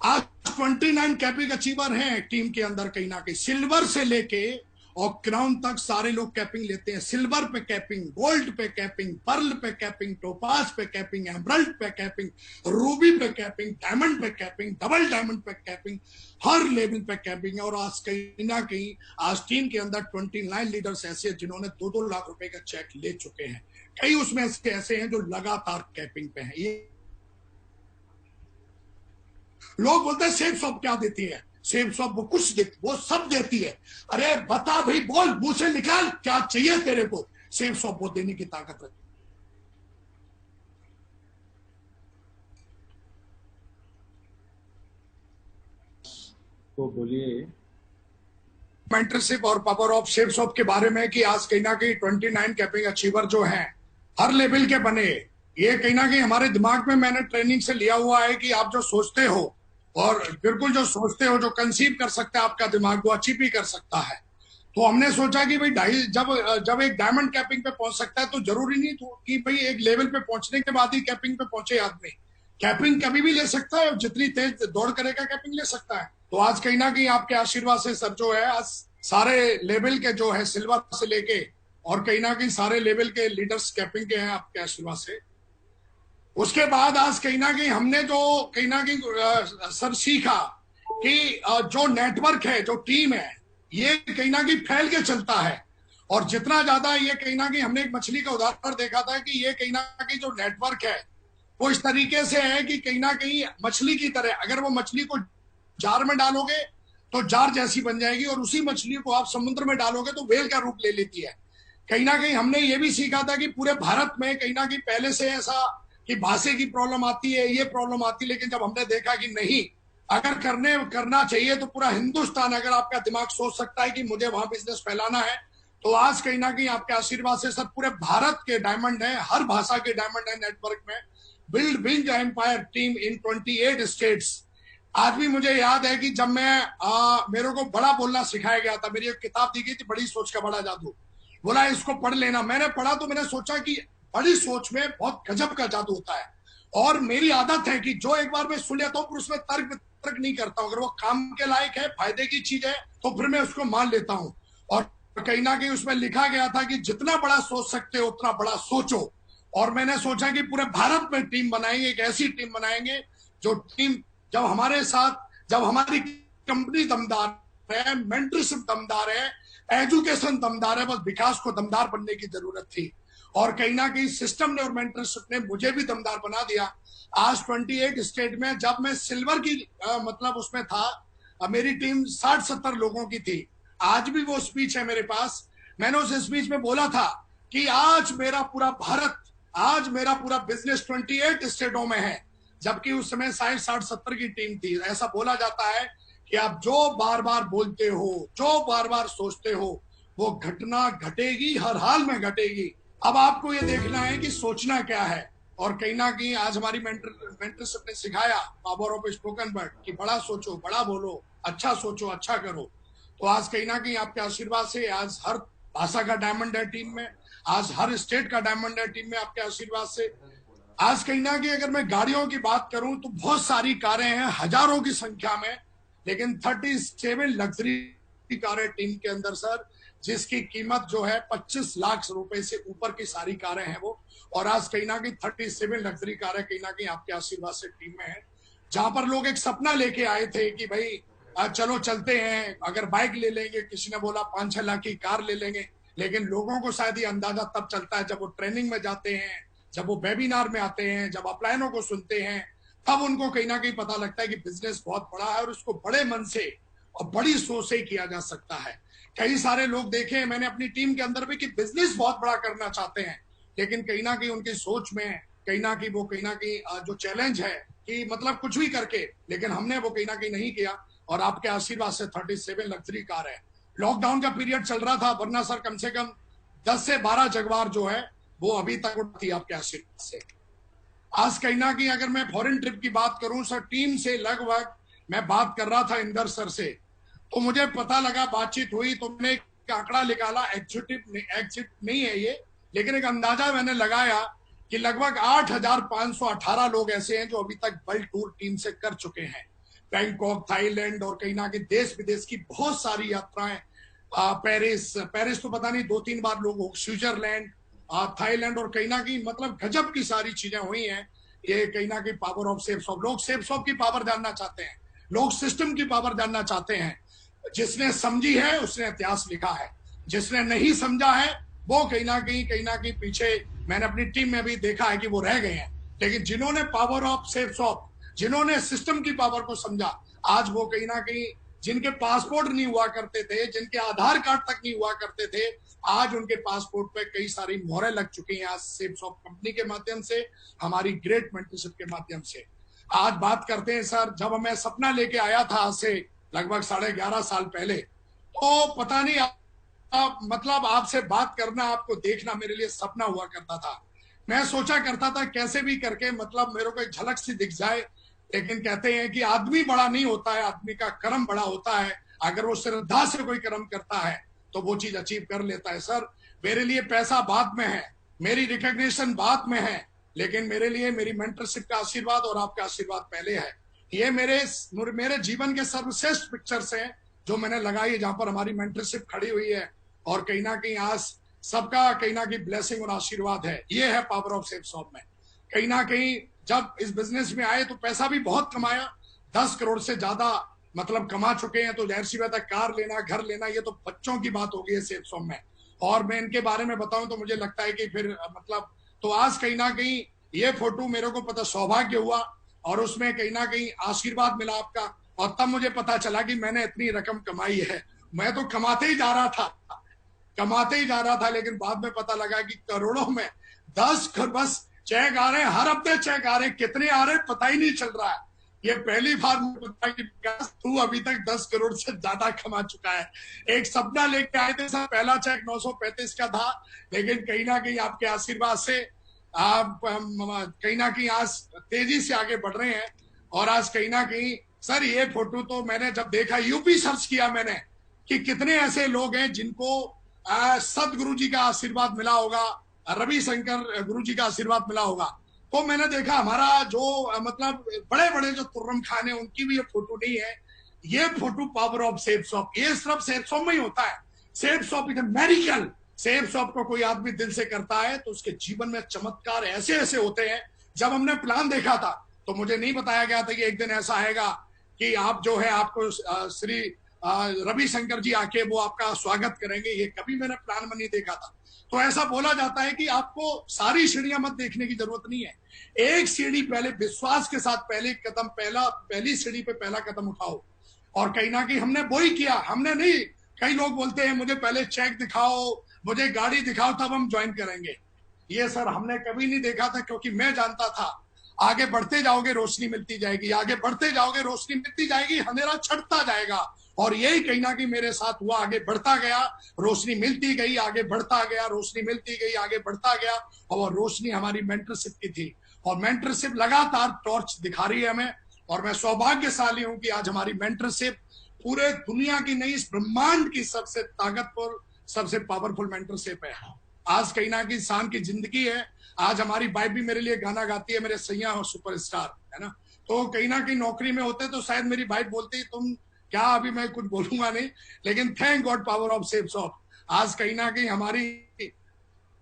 आज 29 कैपिंग अचीवर हैं टीम के अंदर। कहीं ना कहीं सिल्वर से लेके और क्राउन तक सारे लोग कैपिंग लेते हैं। सिल्वर पे कैपिंग, गोल्ड पे कैपिंग, पर्ल पे कैपिंग, टोपाज पे कैपिंग, एमरल्ड पे कैपिंग, रूबी पे कैपिंग, डायमंड पे कैपिंग, डबल डायमंड पे कैपिंग, हर लेवल पे कैपिंग। और आज कहीं ना कहीं आज टीम के अंदर 29 लीडर्स ऐसे हैं जिन्होंने 2-2 लाख रुपए का चेक ले चुके हैं। कई उसमें ऐसे हैं जो लगातार कैपिंग पे हैं। ये लोग बोलते हैं सेफ शॉप क्या देती है, सेफ शॉप वो कुछ देती, वो सब देती है। अरे बता भाई, बोल, मुंह से निकाल, क्या चाहिए तेरे को। सेफ सॉप वो देने की ताकत रखती है। तो बोलिए। मेंटरशिप और पावर ऑफ सेफ सॉप के बारे में कि आज कहीं ना कहीं 29 कैपिंग अचीवर जो हैं हर लेवल के बने, ये कहीं ना कहीं हमारे दिमाग में मैंने ट्रेनिंग से लिया हुआ है कि आप जो सोचते हो और बिल्कुल जो सोचते हो, जो कंसीव कर सकता है आपका दिमाग, वो अचीव भी कर सकता है। तो हमने सोचा कि भाई जब जब एक डायमंड कैपिंग पे पहुंच सकता है तो जरूरी नहीं तो कि भाई एक लेवल पे पहुंचने के बाद ही कैपिंग पे पहुंचे आदमी। कैपिंग कभी भी ले सकता है और जितनी तेज दौड़ करेगा कैपिंग ले सकता है। तो आज कहीं ना कहीं आपके आशीर्वाद से सर जो है आज सारे लेवल के जो है सिल्वर से लेके और कहीं ना कहीं सारे लेवल के लीडर्स कैपिंग के हैं आपके आशीर्वाद से। उसके बाद आज कहीं ना कहीं हमने जो कहीं ना कहीं सर सीखा कि जो नेटवर्क है, जो टीम है, ये कहीं ना कहीं फैल के चलता है। और जितना ज्यादा ये कहीं ना कहीं हमने एक मछली का उदाहरण देखा था कि ये कहीं ना कहीं जो नेटवर्क है वो इस तरीके से है कि कहीं ना कहीं मछली की तरह, अगर वो मछली को जार में डालोगे तो जार जैसी बन जाएगी और उसी मछली को आप समुद्र में डालोगे तो वेल का रूप ले लेती है। कहीं ना कहीं हमने ये भी सीखा था कि पूरे भारत में कहीं ना कहीं पहले से ऐसा कि भाषा की प्रॉब्लम आती है, ये प्रॉब्लम आती है, लेकिन जब हमने देखा कि नहीं, अगर करना चाहिए तो पूरा हिंदुस्तान, अगर आपका दिमाग सोच सकता है कि मुझे वहां बिजनेस फैलाना है, तो आज कहीं ना कहीं आपके आशीर्वाद से सर पूरे भारत के डायमंड है, हर भाषा के डायमंड है नेटवर्क में। बिल्ड बिग एम्पायर टीम इन 28 स्टेट्स। आज भी मुझे याद है कि जब मैं मेरे को बड़ा बोलना सिखाया गया था, मेरी एक किताब दी गई थी, बड़ी सोच का बड़ा जादू, बोला इसको पढ़ लेना। मैंने पढ़ा तो मैंने सोचा कि बड़ी सोच में बहुत गजब का जादू होता है। और मेरी आदत है कि जो एक बार मैं सुन लेता हूँ फिर उसमें तर्क नहीं करता हूँ। अगर वो काम के लायक है, फायदे की चीज है, तो फिर मैं उसको मान लेता हूँ। और कहीं ना कहीं उसमें लिखा गया था कि जितना बड़ा सोच सकते हो उतना बड़ा सोचो। और मैंने सोचा कि पूरे भारत में टीम बनाएंगे, एक ऐसी टीम बनाएंगे जो टीम जब हमारे साथ, जब हमारी कंपनी दमदार है, मेंटरशिप दमदार है, एजुकेशन दमदार है, बस विकास को दमदार बनने की जरूरत थी। और कहीं ना कहीं सिस्टम ने और मेंटरशिप ने मुझे भी दमदार बना दिया। आज 28 स्टेट में जब मैं सिल्वर की मतलब उसमें था, मेरी टीम 60-70 लोगों की थी। आज भी वो स्पीच है मेरे पास। मैंने उस स्पीच में बोला था कि आज मेरा पूरा भारत, आज मेरा पूरा बिजनेस 28 स्टेटों में है, जबकि उस समय 60-70 की टीम थी। ऐसा बोला जाता है कि आप जो बार बार बोलते हो, जो बार बार सोचते हो, वो घटना घटेगी, हर हाल में घटेगी। अब आपको ये देखना है कि सोचना क्या है। और कहीं ना कहीं आज हमारी मेंटरशिप ने सिखाया पावर ऑफ स्पोकन वर्ड कि बड़ा सोचो, बड़ा बोलो, अच्छा सोचो, अच्छा करो। तो आज कहीं ना कहीं आपके आशीर्वाद से आज हर भाषा का डायमंड है टीम में, आज हर स्टेट का डायमंड है टीम में आपके आशीर्वाद से। आज कहीं ना कहीं अगर मैं गाड़ियों की बात करूं तो बहुत सारी कारें हैं, हजारों की संख्या में, लेकिन 37 लग्जरी कारें टीम के अंदर सर, जिसकी कीमत जो है 25 लाख रुपए से ऊपर की सारी कारें हैं वो। और आज कहीं ना कहीं 37 लग्जरी कारें कहीं ना कहीं आपके आशीर्वाद से टीम में है। जहां पर लोग एक सपना लेके आए थे कि भाई चलो चलते हैं, अगर बाइक ले लेंगे, किसी ने बोला 5-6 लाख की कार ले लेंगे, लेकिन लोगों को शायद ये अंदाजा तब चलता है जब वो ट्रेनिंग में जाते हैं, जब वो वेबिनार में आते हैं, जब अपलायनों को सुनते हैं, तब उनको कहीं ना कहीं पता लगता है कि बिजनेस बहुत बड़ा है और उसको बड़े मन से और बड़ी सोच से किया जा सकता है। कई सारे लोग देखे हैं मैंने अपनी टीम के अंदर भी कि बिजनेस बहुत बड़ा करना चाहते हैं, लेकिन कहीं ना कहीं उनकी सोच में कहीं ना कहीं जो चैलेंज है कि मतलब कुछ भी करके, लेकिन हमने वो कहीं ना कहीं नहीं किया। और आपके आशीर्वाद से 37 लग्जरी कार है। लॉकडाउन का पीरियड चल रहा था, वरना सर कम से कम 10 से 12 जगवार जो है वो अभी तक उठती आपके आशीर्वाद से। आज कहीं ना कहीं अगर मैं फॉरेन ट्रिप की बात करूं सर, टीम से लगभग मैं बात कर रहा था इंदर सर से, तो मुझे पता लगा, बातचीत हुई तो मैंने एक आंकड़ा निकाला, एग्जिट नहीं है ये, लेकिन एक अंदाजा मैंने लगाया कि लगभग 8,518 लोग ऐसे हैं जो अभी तक वर्ल्ड टूर टीम से कर चुके हैं। बैंकॉक, थाईलैंड और कहीं ना कहीं देश विदेश की बहुत सारी यात्राएं, पेरिस तो पता नहीं 2-3 बार लोग हो, स्विट्जरलैंड, थाईलैंड, और कहीं ना कहीं मतलब गजब की सारी चीजें हुई हैं। ये कहीं ना कहीं पावर ऑफ सेफ सॉफ्ट, लोग सेफ सॉफ्ट की पावर जानना चाहते हैं, लोग सिस्टम की पावर जानना चाहते हैं। जिसने समझी है उसने इतिहास लिखा है, जिसने नहीं समझा है वो कहीं ना कहीं पीछे, मैंने अपनी टीम में भी देखा है कि वो रह गए हैं। लेकिन जिन्होंने पावर ऑफ सेफ सॉफ्ट, जिन्होंने सिस्टम की पावर को समझा, आज वो कहीं ना कहीं जिनके पासपोर्ट नहीं हुआ करते थे, जिनके आधार कार्ड तक नहीं हुआ करते थे, आज उनके पासपोर्ट पे कई सारी मोहरें लग चुकी हैं आज सेप्सॉफ्ट कंपनी के माध्यम से, हमारी ग्रेट मेंटरशिप के माध्यम से। आज बात करते हैं सर, जब मैं सपना लेके आया था आज से लगभग 11.5 साल पहले, तो पता नहीं मतलब आपसे बात करना, आपको देखना मेरे लिए सपना हुआ करता था। मैं सोचा करता था कैसे भी करके मतलब मेरे को एक झलक सी दिख जाए, लेकिन कहते हैं कि आदमी बड़ा नहीं होता है, आदमी का कर्म बड़ा होता है। अगर वो श्रद्धा से कोई कर्म करता है तो वो चीज अचीव कर लेता है। सर मेरे लिए पैसा बाद में है, मेरी रिकॉग्निशन बाद में है, लेकिन मेरे लिए मेरी मेंटरशिप का आशीर्वाद और आपका आशीर्वाद पहले है। ये मेरे जीवन के सर्वश्रेष्ठ पिक्चर्स हैं जो मैंने लगाई है, जहां पर हमारी मेंटरशिप खड़ी हुई है, और कहीं ना कहीं आज सबका कहीं ना कहीं ब्लेसिंग और आशीर्वाद है। ये है पावर ऑफ सेप्सॉफ्ट में। कहीं ना कहीं जब इस बिजनेस में आए तो पैसा भी बहुत कमाया, 10 करोड़ से ज्यादा मतलब कमा चुके हैं। तो जाहिर सी बात है, कार लेना, घर लेना, ये तो बच्चों की बात हो गई है सेप्सॉफ्ट में। और मैं इनके बारे में बताऊं तो मुझे लगता है कि फिर मतलब, तो आज कहीं ना कहीं ये फोटो मेरे को पता सौभाग्य हुआ, और उसमें कहीं ना कहीं आशीर्वाद मिला आपका, और तब मुझे पता चला कि मैंने इतनी रकम कमाई है। मैं तो कमाते ही जा रहा था, लेकिन बाद में पता लगा कि करोड़ों में 10 बस चेक आ रहे हैं, हर हफ्ते चेक आ रहे हैं, कितने आ रहे हैं पता ही नहीं चल रहा है। ये पहली बार मुझे पता कि तू अभी तक 10 करोड़ से ज्यादा कमा चुका है। एक सपना लेके आए थे सर, पहला चेक 935 का था, लेकिन कहीं ना कहीं आपके आशीर्वाद से आप कहीं ना कहीं आज तेजी से आगे बढ़ रहे हैं। और आज कहीं ना कहीं सर ये फोटो तो मैंने जब देखा, यूपी सर्च किया मैंने कि कितने ऐसे लोग हैं जिनको सदगुरु जी का आशीर्वाद मिला होगा, रविशंकर गुरु जी का आशीर्वाद मिला होगा। तो मैंने देखा हमारा जो मतलब बड़े बड़े जो तुर्रम खान है, उनकी भी ये फोटो नहीं है। ये फोटो पावर ऑफ सेप्सॉफ्ट, ये सिर्फ सेप्सॉफ्ट में ही होता है। सेप्सॉफ्ट इज मेरिकल। सेप्सॉफ्ट को कोई आदमी दिल से करता है तो उसके जीवन में चमत्कार ऐसे ऐसे होते हैं। जब हमने प्लान देखा था तो मुझे नहीं बताया गया था कि एक दिन ऐसा आएगा कि आप जो है आपको श्री रविशंकर जी आके वो आपका स्वागत करेंगे। ये कभी मैंने प्लान में नहीं देखा था। तो ऐसा बोला जाता है कि आपको सारी सीढ़ियां मत देखने की जरूरत नहीं है, एक सीढ़ी पहले विश्वास के साथ पहली सीढ़ी पे पहला कदम उठाओ। और कहीं ना कहीं हमने वही किया। हमने नहीं, कई लोग बोलते हैं मुझे पहले चेक दिखाओ, मुझे गाड़ी दिखाओ, तब हम ज्वाइन करेंगे। ये सर हमने कभी नहीं देखा था, क्योंकि मैं जानता था आगे बढ़ते जाओगे रोशनी मिलती जाएगी, आगे बढ़ते जाओगे रोशनी मिलती जाएगी, अंधेरा छटता जाएगा। और यही कहीं ना कहीं मेरे साथ हुआ, आगे बढ़ता गया, रोशनी मिलती गई, आगे बढ़ता गया, रोशनी मिलती गई, आगे बढ़ता गया। और रोशनी हमारी मेंटरशिप की थी, और मेंटरशिप लगातार टॉर्च दिखा रही है हमें। और मैं सौभाग्यशाली हूं कि आज हमारी मेंटरशिप पूरे दुनिया की नहीं, इस ब्रह्मांड की सबसे ताकतवर, सबसे पावरफुल मेंटरशिप है। आज कहीं ना कहीं शान की जिंदगी है। आज हमारी वाइफ भी मेरे लिए गाना गाती है, मेरे सैया और सुपरस्टार है ना। तो कहीं ना कहीं नौकरी में होते तो शायद मेरी वाइफ बोलती तुम क्या, अभी मैं कुछ बोलूंगा नहीं, लेकिन थैंक गॉड पावर ऑफ सेप्सॉफ्ट। आज कहीं ना कहीं हमारी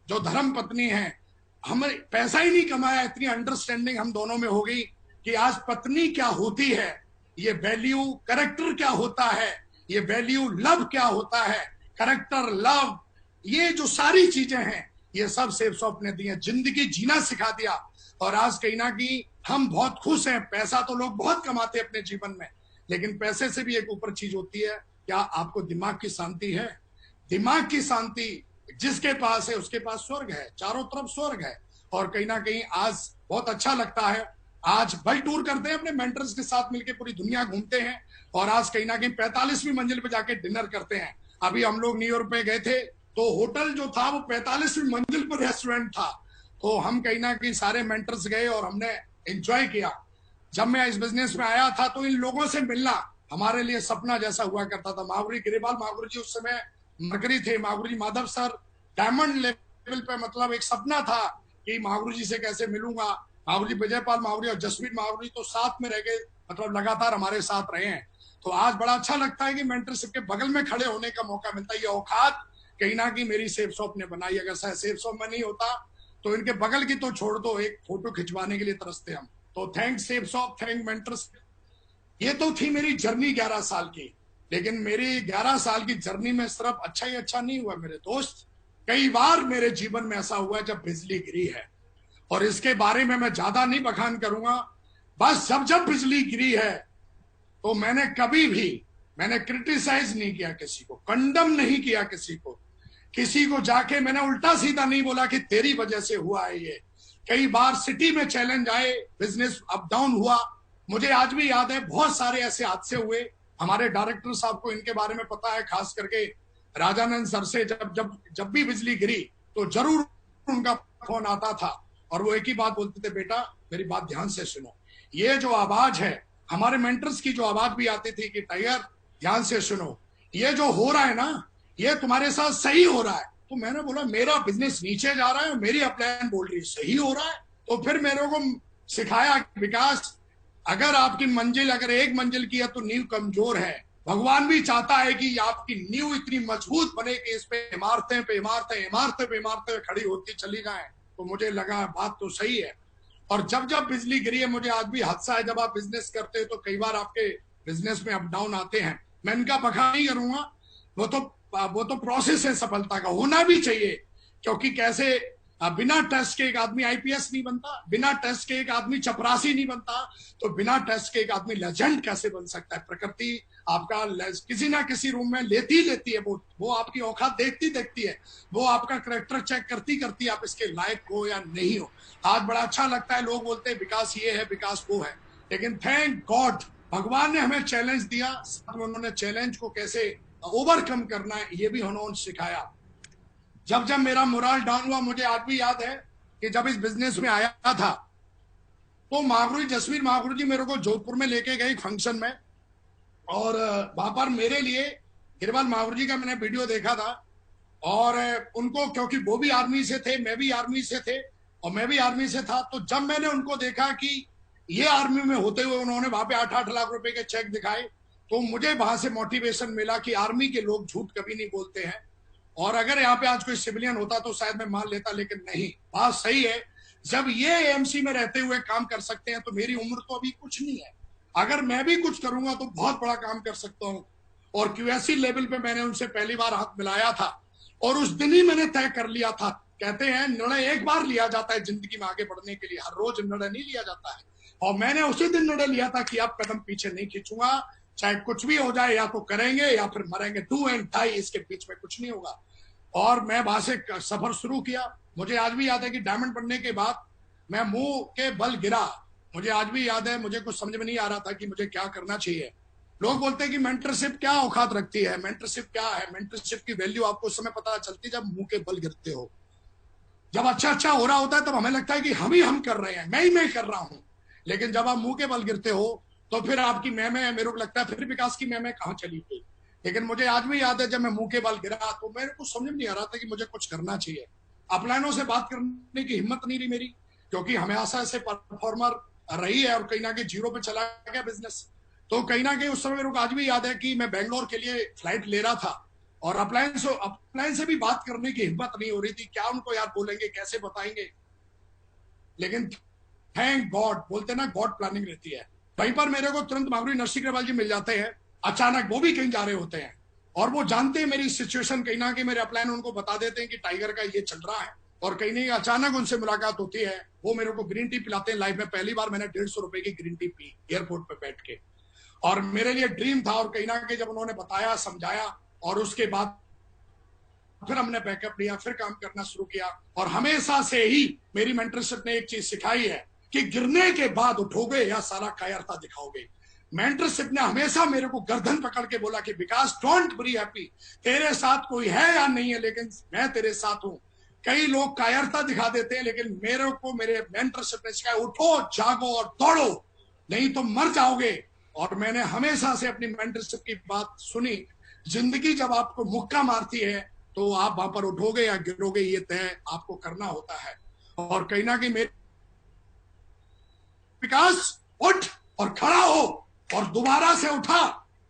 जो धर्म पत्नी है, हमने पैसा ही नहीं कमाया, इतनी अंडरस्टैंडिंग हम दोनों में हो गई कि आज पत्नी क्या होती है, ये वैल्यू, करेक्टर क्या होता है, ये वैल्यू, लव क्या होता है, करेक्टर, लव, ये जो सारी चीजें हैं ये सब सेप्सॉफ्ट ने दी है। जिंदगी जीना सिखा दिया। और आज कहीं ना कहीं हम बहुत खुश हैं। पैसा तो लोग बहुत कमाते हैं अपने जीवन में, लेकिन पैसे से भी एक ऊपर चीज होती है, क्या आपको दिमाग की शांति है? दिमाग की शांति जिसके पास है उसके पास स्वर्ग है, चारों तरफ स्वर्ग है। और कहीं ना कहीं आज बहुत अच्छा लगता है। आज वर्ल्ड टूर करते हैं, अपने मेंटर्स के साथ मिलकर पूरी दुनिया घूमते हैं, और आज कहीं ना कहीं 45वीं मंजिल पे जाके डिनर करते हैं। अभी हम लोग न्यूयॉर्क पे गए थे, तो होटल जो था वो 45वीं मंजिल पर रेस्टोरेंट था। तो हम कहीं ना कहीं सारे मेंटर्स गए और हमने एंजॉय किया। जब मैं इस बिजनेस में आया था तो इन लोगों से मिलना हमारे लिए सपना जैसा हुआ करता था। मागुरी गिरिपाल मागुरी जी उस समय मरकरी थे, मागुरी जी माधव सर डायमंड लेवल पे, मतलब एक सपना था कि मागुरी जी से कैसे मिलूंगा। मागुरी जी, विजयपाल मागुरी और जसवीर मागुरी तो साथ में रह गए, मतलब लगातार हमारे साथ रहे हैं। तो आज बड़ा अच्छा लगता है कि मेंटरशिप के बगल में खड़े होने का मौका मिलता है। ये औकात कहीं ना कहीं मेरी सेप्सॉफ्ट ने बनाई। अगर सेप्सॉफ्ट में नहीं होता तो इनके बगल की तो छोड़ दो, एक फोटो खिंचवाने के लिए तरसते हम। तो थैंक सेप्सॉफ्ट, थैंक मेंटरशिप। ये तो थी मेरी जर्नी 11 साल की, लेकिन मेरी 11 साल की जर्नी में सिर्फ अच्छा ही अच्छा नहीं हुआ मेरे दोस्त। कई बार मेरे जीवन में ऐसा हुआ जब बिजली गिरी है, और इसके बारे में मैं ज्यादा नहीं बखान करूंगा। बस जब जब बिजली गिरी है तो मैंने कभी भी मैंने क्रिटिसाइज नहीं किया किसी को, कंडम नहीं किया किसी को जाके मैंने उल्टा सीधा नहीं बोला कि तेरी वजह से हुआ है ये। कई बार सिटी में चैलेंज आए, बिजनेस अप डाउन हुआ। मुझे आज भी याद है बहुत सारे ऐसे हादसे हुए। हमारे डायरेक्टर साहब को इनके बारे में पता है, खास करके राजानंद सर से जब भी बिजली गिरी तो जरूर उनका फोन आता था और वो एक ही बात बोलते थे, बेटा मेरी बात ध्यान से सुनो। ये जो आवाज है, हमारे मेंटर्स की जो आवाज भी आती थी कि टाइगर ध्यान से सुनो, ये जो हो रहा है ना ये तुम्हारे साथ सही हो रहा है। तो मैंने बोला मेरा बिजनेस नीचे जा रहा है, मेरी अपलाइन बोल रही है सही हो रहा है। तो फिर मेरे को सिखाया कि विकास, अगर आपकी मंजिल अगर एक मंजिल की है तो नींव कमजोर है। भगवान भी चाहता है कि आपकी नींव इतनी मजबूत बने कि इस पे इमारतें पे इमारतें इमारतें पे इमारतें खड़ी होती चली जाएं। तो मुझे लगा बात तो सही है। और जब जब बिजली गिरी है, मुझे आज भी हादसा है, जब आप बिजनेस करते हो तो कई बार आपके बिजनेस में अप डाउन आते हैं। मैं इनका बखान नहीं करूंगा, वो तो प्रोसेस है सफलता का, होना भी चाहिए। क्योंकि कैसे बिना टेस्ट के एक आदमी आईपीएस नहीं बनता, बिना टेस्ट के एक आदमी चपरासी नहीं बनता, तो बिना टेस्ट के एक आदमी लेजेंड कैसे बन सकता है। प्रकृति आपका किसी ना किसी रूम में लेती है, वो आपकी औकात देखती है, वो आपका करेक्टर चेक करती है, आप इसके लायक हो या नहीं हो। आज बड़ा अच्छा लगता है, लोग बोलते हैं विकास ये है विकास वो है, लेकिन थैंक गॉड भगवान ने हमें चैलेंज दिया, साथ में उन्होंने चैलेंज को कैसे ओवरकम करना है ये भी उन्होंने सिखाया। जब मेरा मोरल डाउन हुआ, मुझे आज भी याद है कि जब इस बिजनेस में आया था तो महागुरु जसवीर महागुरु जी मेरे को जोधपुर में लेके गए फंक्शन में, और वहां पर मेरे लिए गिरवाल महागुरु जी का मैंने वीडियो देखा था। और उनको, क्योंकि वो भी आर्मी से थे, मैं भी आर्मी से थे और मैं भी आर्मी से था, तो जब मैंने उनको देखा कि ये आर्मी में होते हुए उन्होंने वहां पे 8-8 लाख रुपए के चेक दिखाए, तो मुझे वहां से मोटिवेशन मिला कि आर्मी के लोग झूठ कभी नहीं बोलते हैं। और अगर यहाँ पे आज कोई सिविलियन होता तो शायद मैं मान लेता, लेकिन नहीं, बात सही है। जब ये एएमसी में रहते हुए काम कर सकते हैं तो मेरी उम्र तो अभी कुछ नहीं है, अगर मैं भी कुछ करूंगा तो बहुत बड़ा काम कर सकता हूं। और क्यूएससी लेवल पे मैंने उनसे पहली बार हाथ मिलाया था और उस दिन ही मैंने तय कर लिया था। कहते हैं निर्णय एक बार लिया जाता है जिंदगी में आगे बढ़ने के लिए, हर रोज निर्णय नहीं लिया जाता है। और मैंने उसी दिन निर्णय लिया था कि अब कदम पीछे नहीं खींचूंगा, चाहे कुछ भी हो जाए, या तो करेंगे या फिर मरेंगे, डू एंड डाई, इसके बीच में कुछ नहीं होगा। और मैं वहां से सफर शुरू किया। मुझे आज भी याद है कि डायमंड बनने के बाद मैं मुंह के बल गिरा। मुझे आज भी याद है, मुझे कुछ समझ में नहीं आ रहा था कि मुझे क्या करना चाहिए। लोग बोलते हैं कि मेंटरशिप क्या औकात रखती है, मेंटरशिप क्या है। मेंटरशिप की वैल्यू आपको उस समय पता चलती है जब मुंह के बल गिरते हो। जब अच्छा हो रहा होता है तब हमें लगता है कि हम कर रहे हैं, मैं कर रहा हूं। लेकिन जब आप मुंह के बल गिरते हो तो फिर आपकी मैं मेरे को लगता है फिर विकास की मैं कहां चली गई। लेकिन मुझे आज भी याद है जब मैं मुंह के बल गिरा तो मेरे को समझ में नहीं आ रहा था कि मुझे कुछ करना चाहिए। अपलाइनों से बात करने की हिम्मत नहीं रही मेरी, क्योंकि हमेशा से परफॉर्मर रही है और कहीं ना कहीं जीरो पे चला गया बिजनेस। तो कहीं ना कहीं उस समय मेरे को आज भी याद है कि मैं बेंगलोर के लिए फ्लाइट ले रहा था और अपलाइन से भी बात करने की हिम्मत नहीं हो रही थी। क्या उनको यार बोलेंगे, कैसे बताएंगे। लेकिन थैंक गॉड, बोलते ना गॉड प्लानिंग रहती है। वहीं पर मेरे को तुरंत मागुरी नरसिंह अग्रवाल जी मिल जाते हैं। अचानक वो भी कहीं जा रहे होते हैं और वो जानते हैं मेरी सिचुएशन, कहीं ना कहीं मेरे अपलाइन उनको बता देते हैं कि टाइगर का ये चल रहा है। और कहीं नहीं अचानक उनसे मुलाकात होती है, वो मेरे को ग्रीन टी पिलाते हैं। लाइफ में पहली बार मैंने 150 रुपए की ग्रीन टी पी एयरपोर्ट पे बैठ के, और मेरे लिए ड्रीम था। और कहीं ना कहीं जब उन्होंने बताया, समझाया, और उसके बाद फिर हमने बैकअप लिया, फिर काम करना शुरू किया। और हमेशा से ही मेरी मेंटरशिप ने एक चीज सिखाई है कि गिरने के बाद उठोगे या सारा कायरता दिखाओगे। मेंटरशिप ने हमेशा मेरे को गर्दन पकड़ के बोला कि विकास डोंट बी हैप्पी, तेरे साथ कोई है या नहीं है, लेकिन मैं तेरे साथ हूं। कई लोग कायरता दिखा देते हैं, लेकिन मेरे को मेरे मेंटरशिप ने सिखाया उठो, जागो और दौड़ो, नहीं तो मर जाओगे। और मैंने हमेशा से अपनी मेंटरशिप की बात सुनी। जिंदगी जब आपको मुक्का मारती है तो आप वहां पर उठोगे या गिरोगे, ये तय आपको करना होता है। और कहीं ना कहीं मेरे विकास उठ और खड़ा हो, और दोबारा से उठा,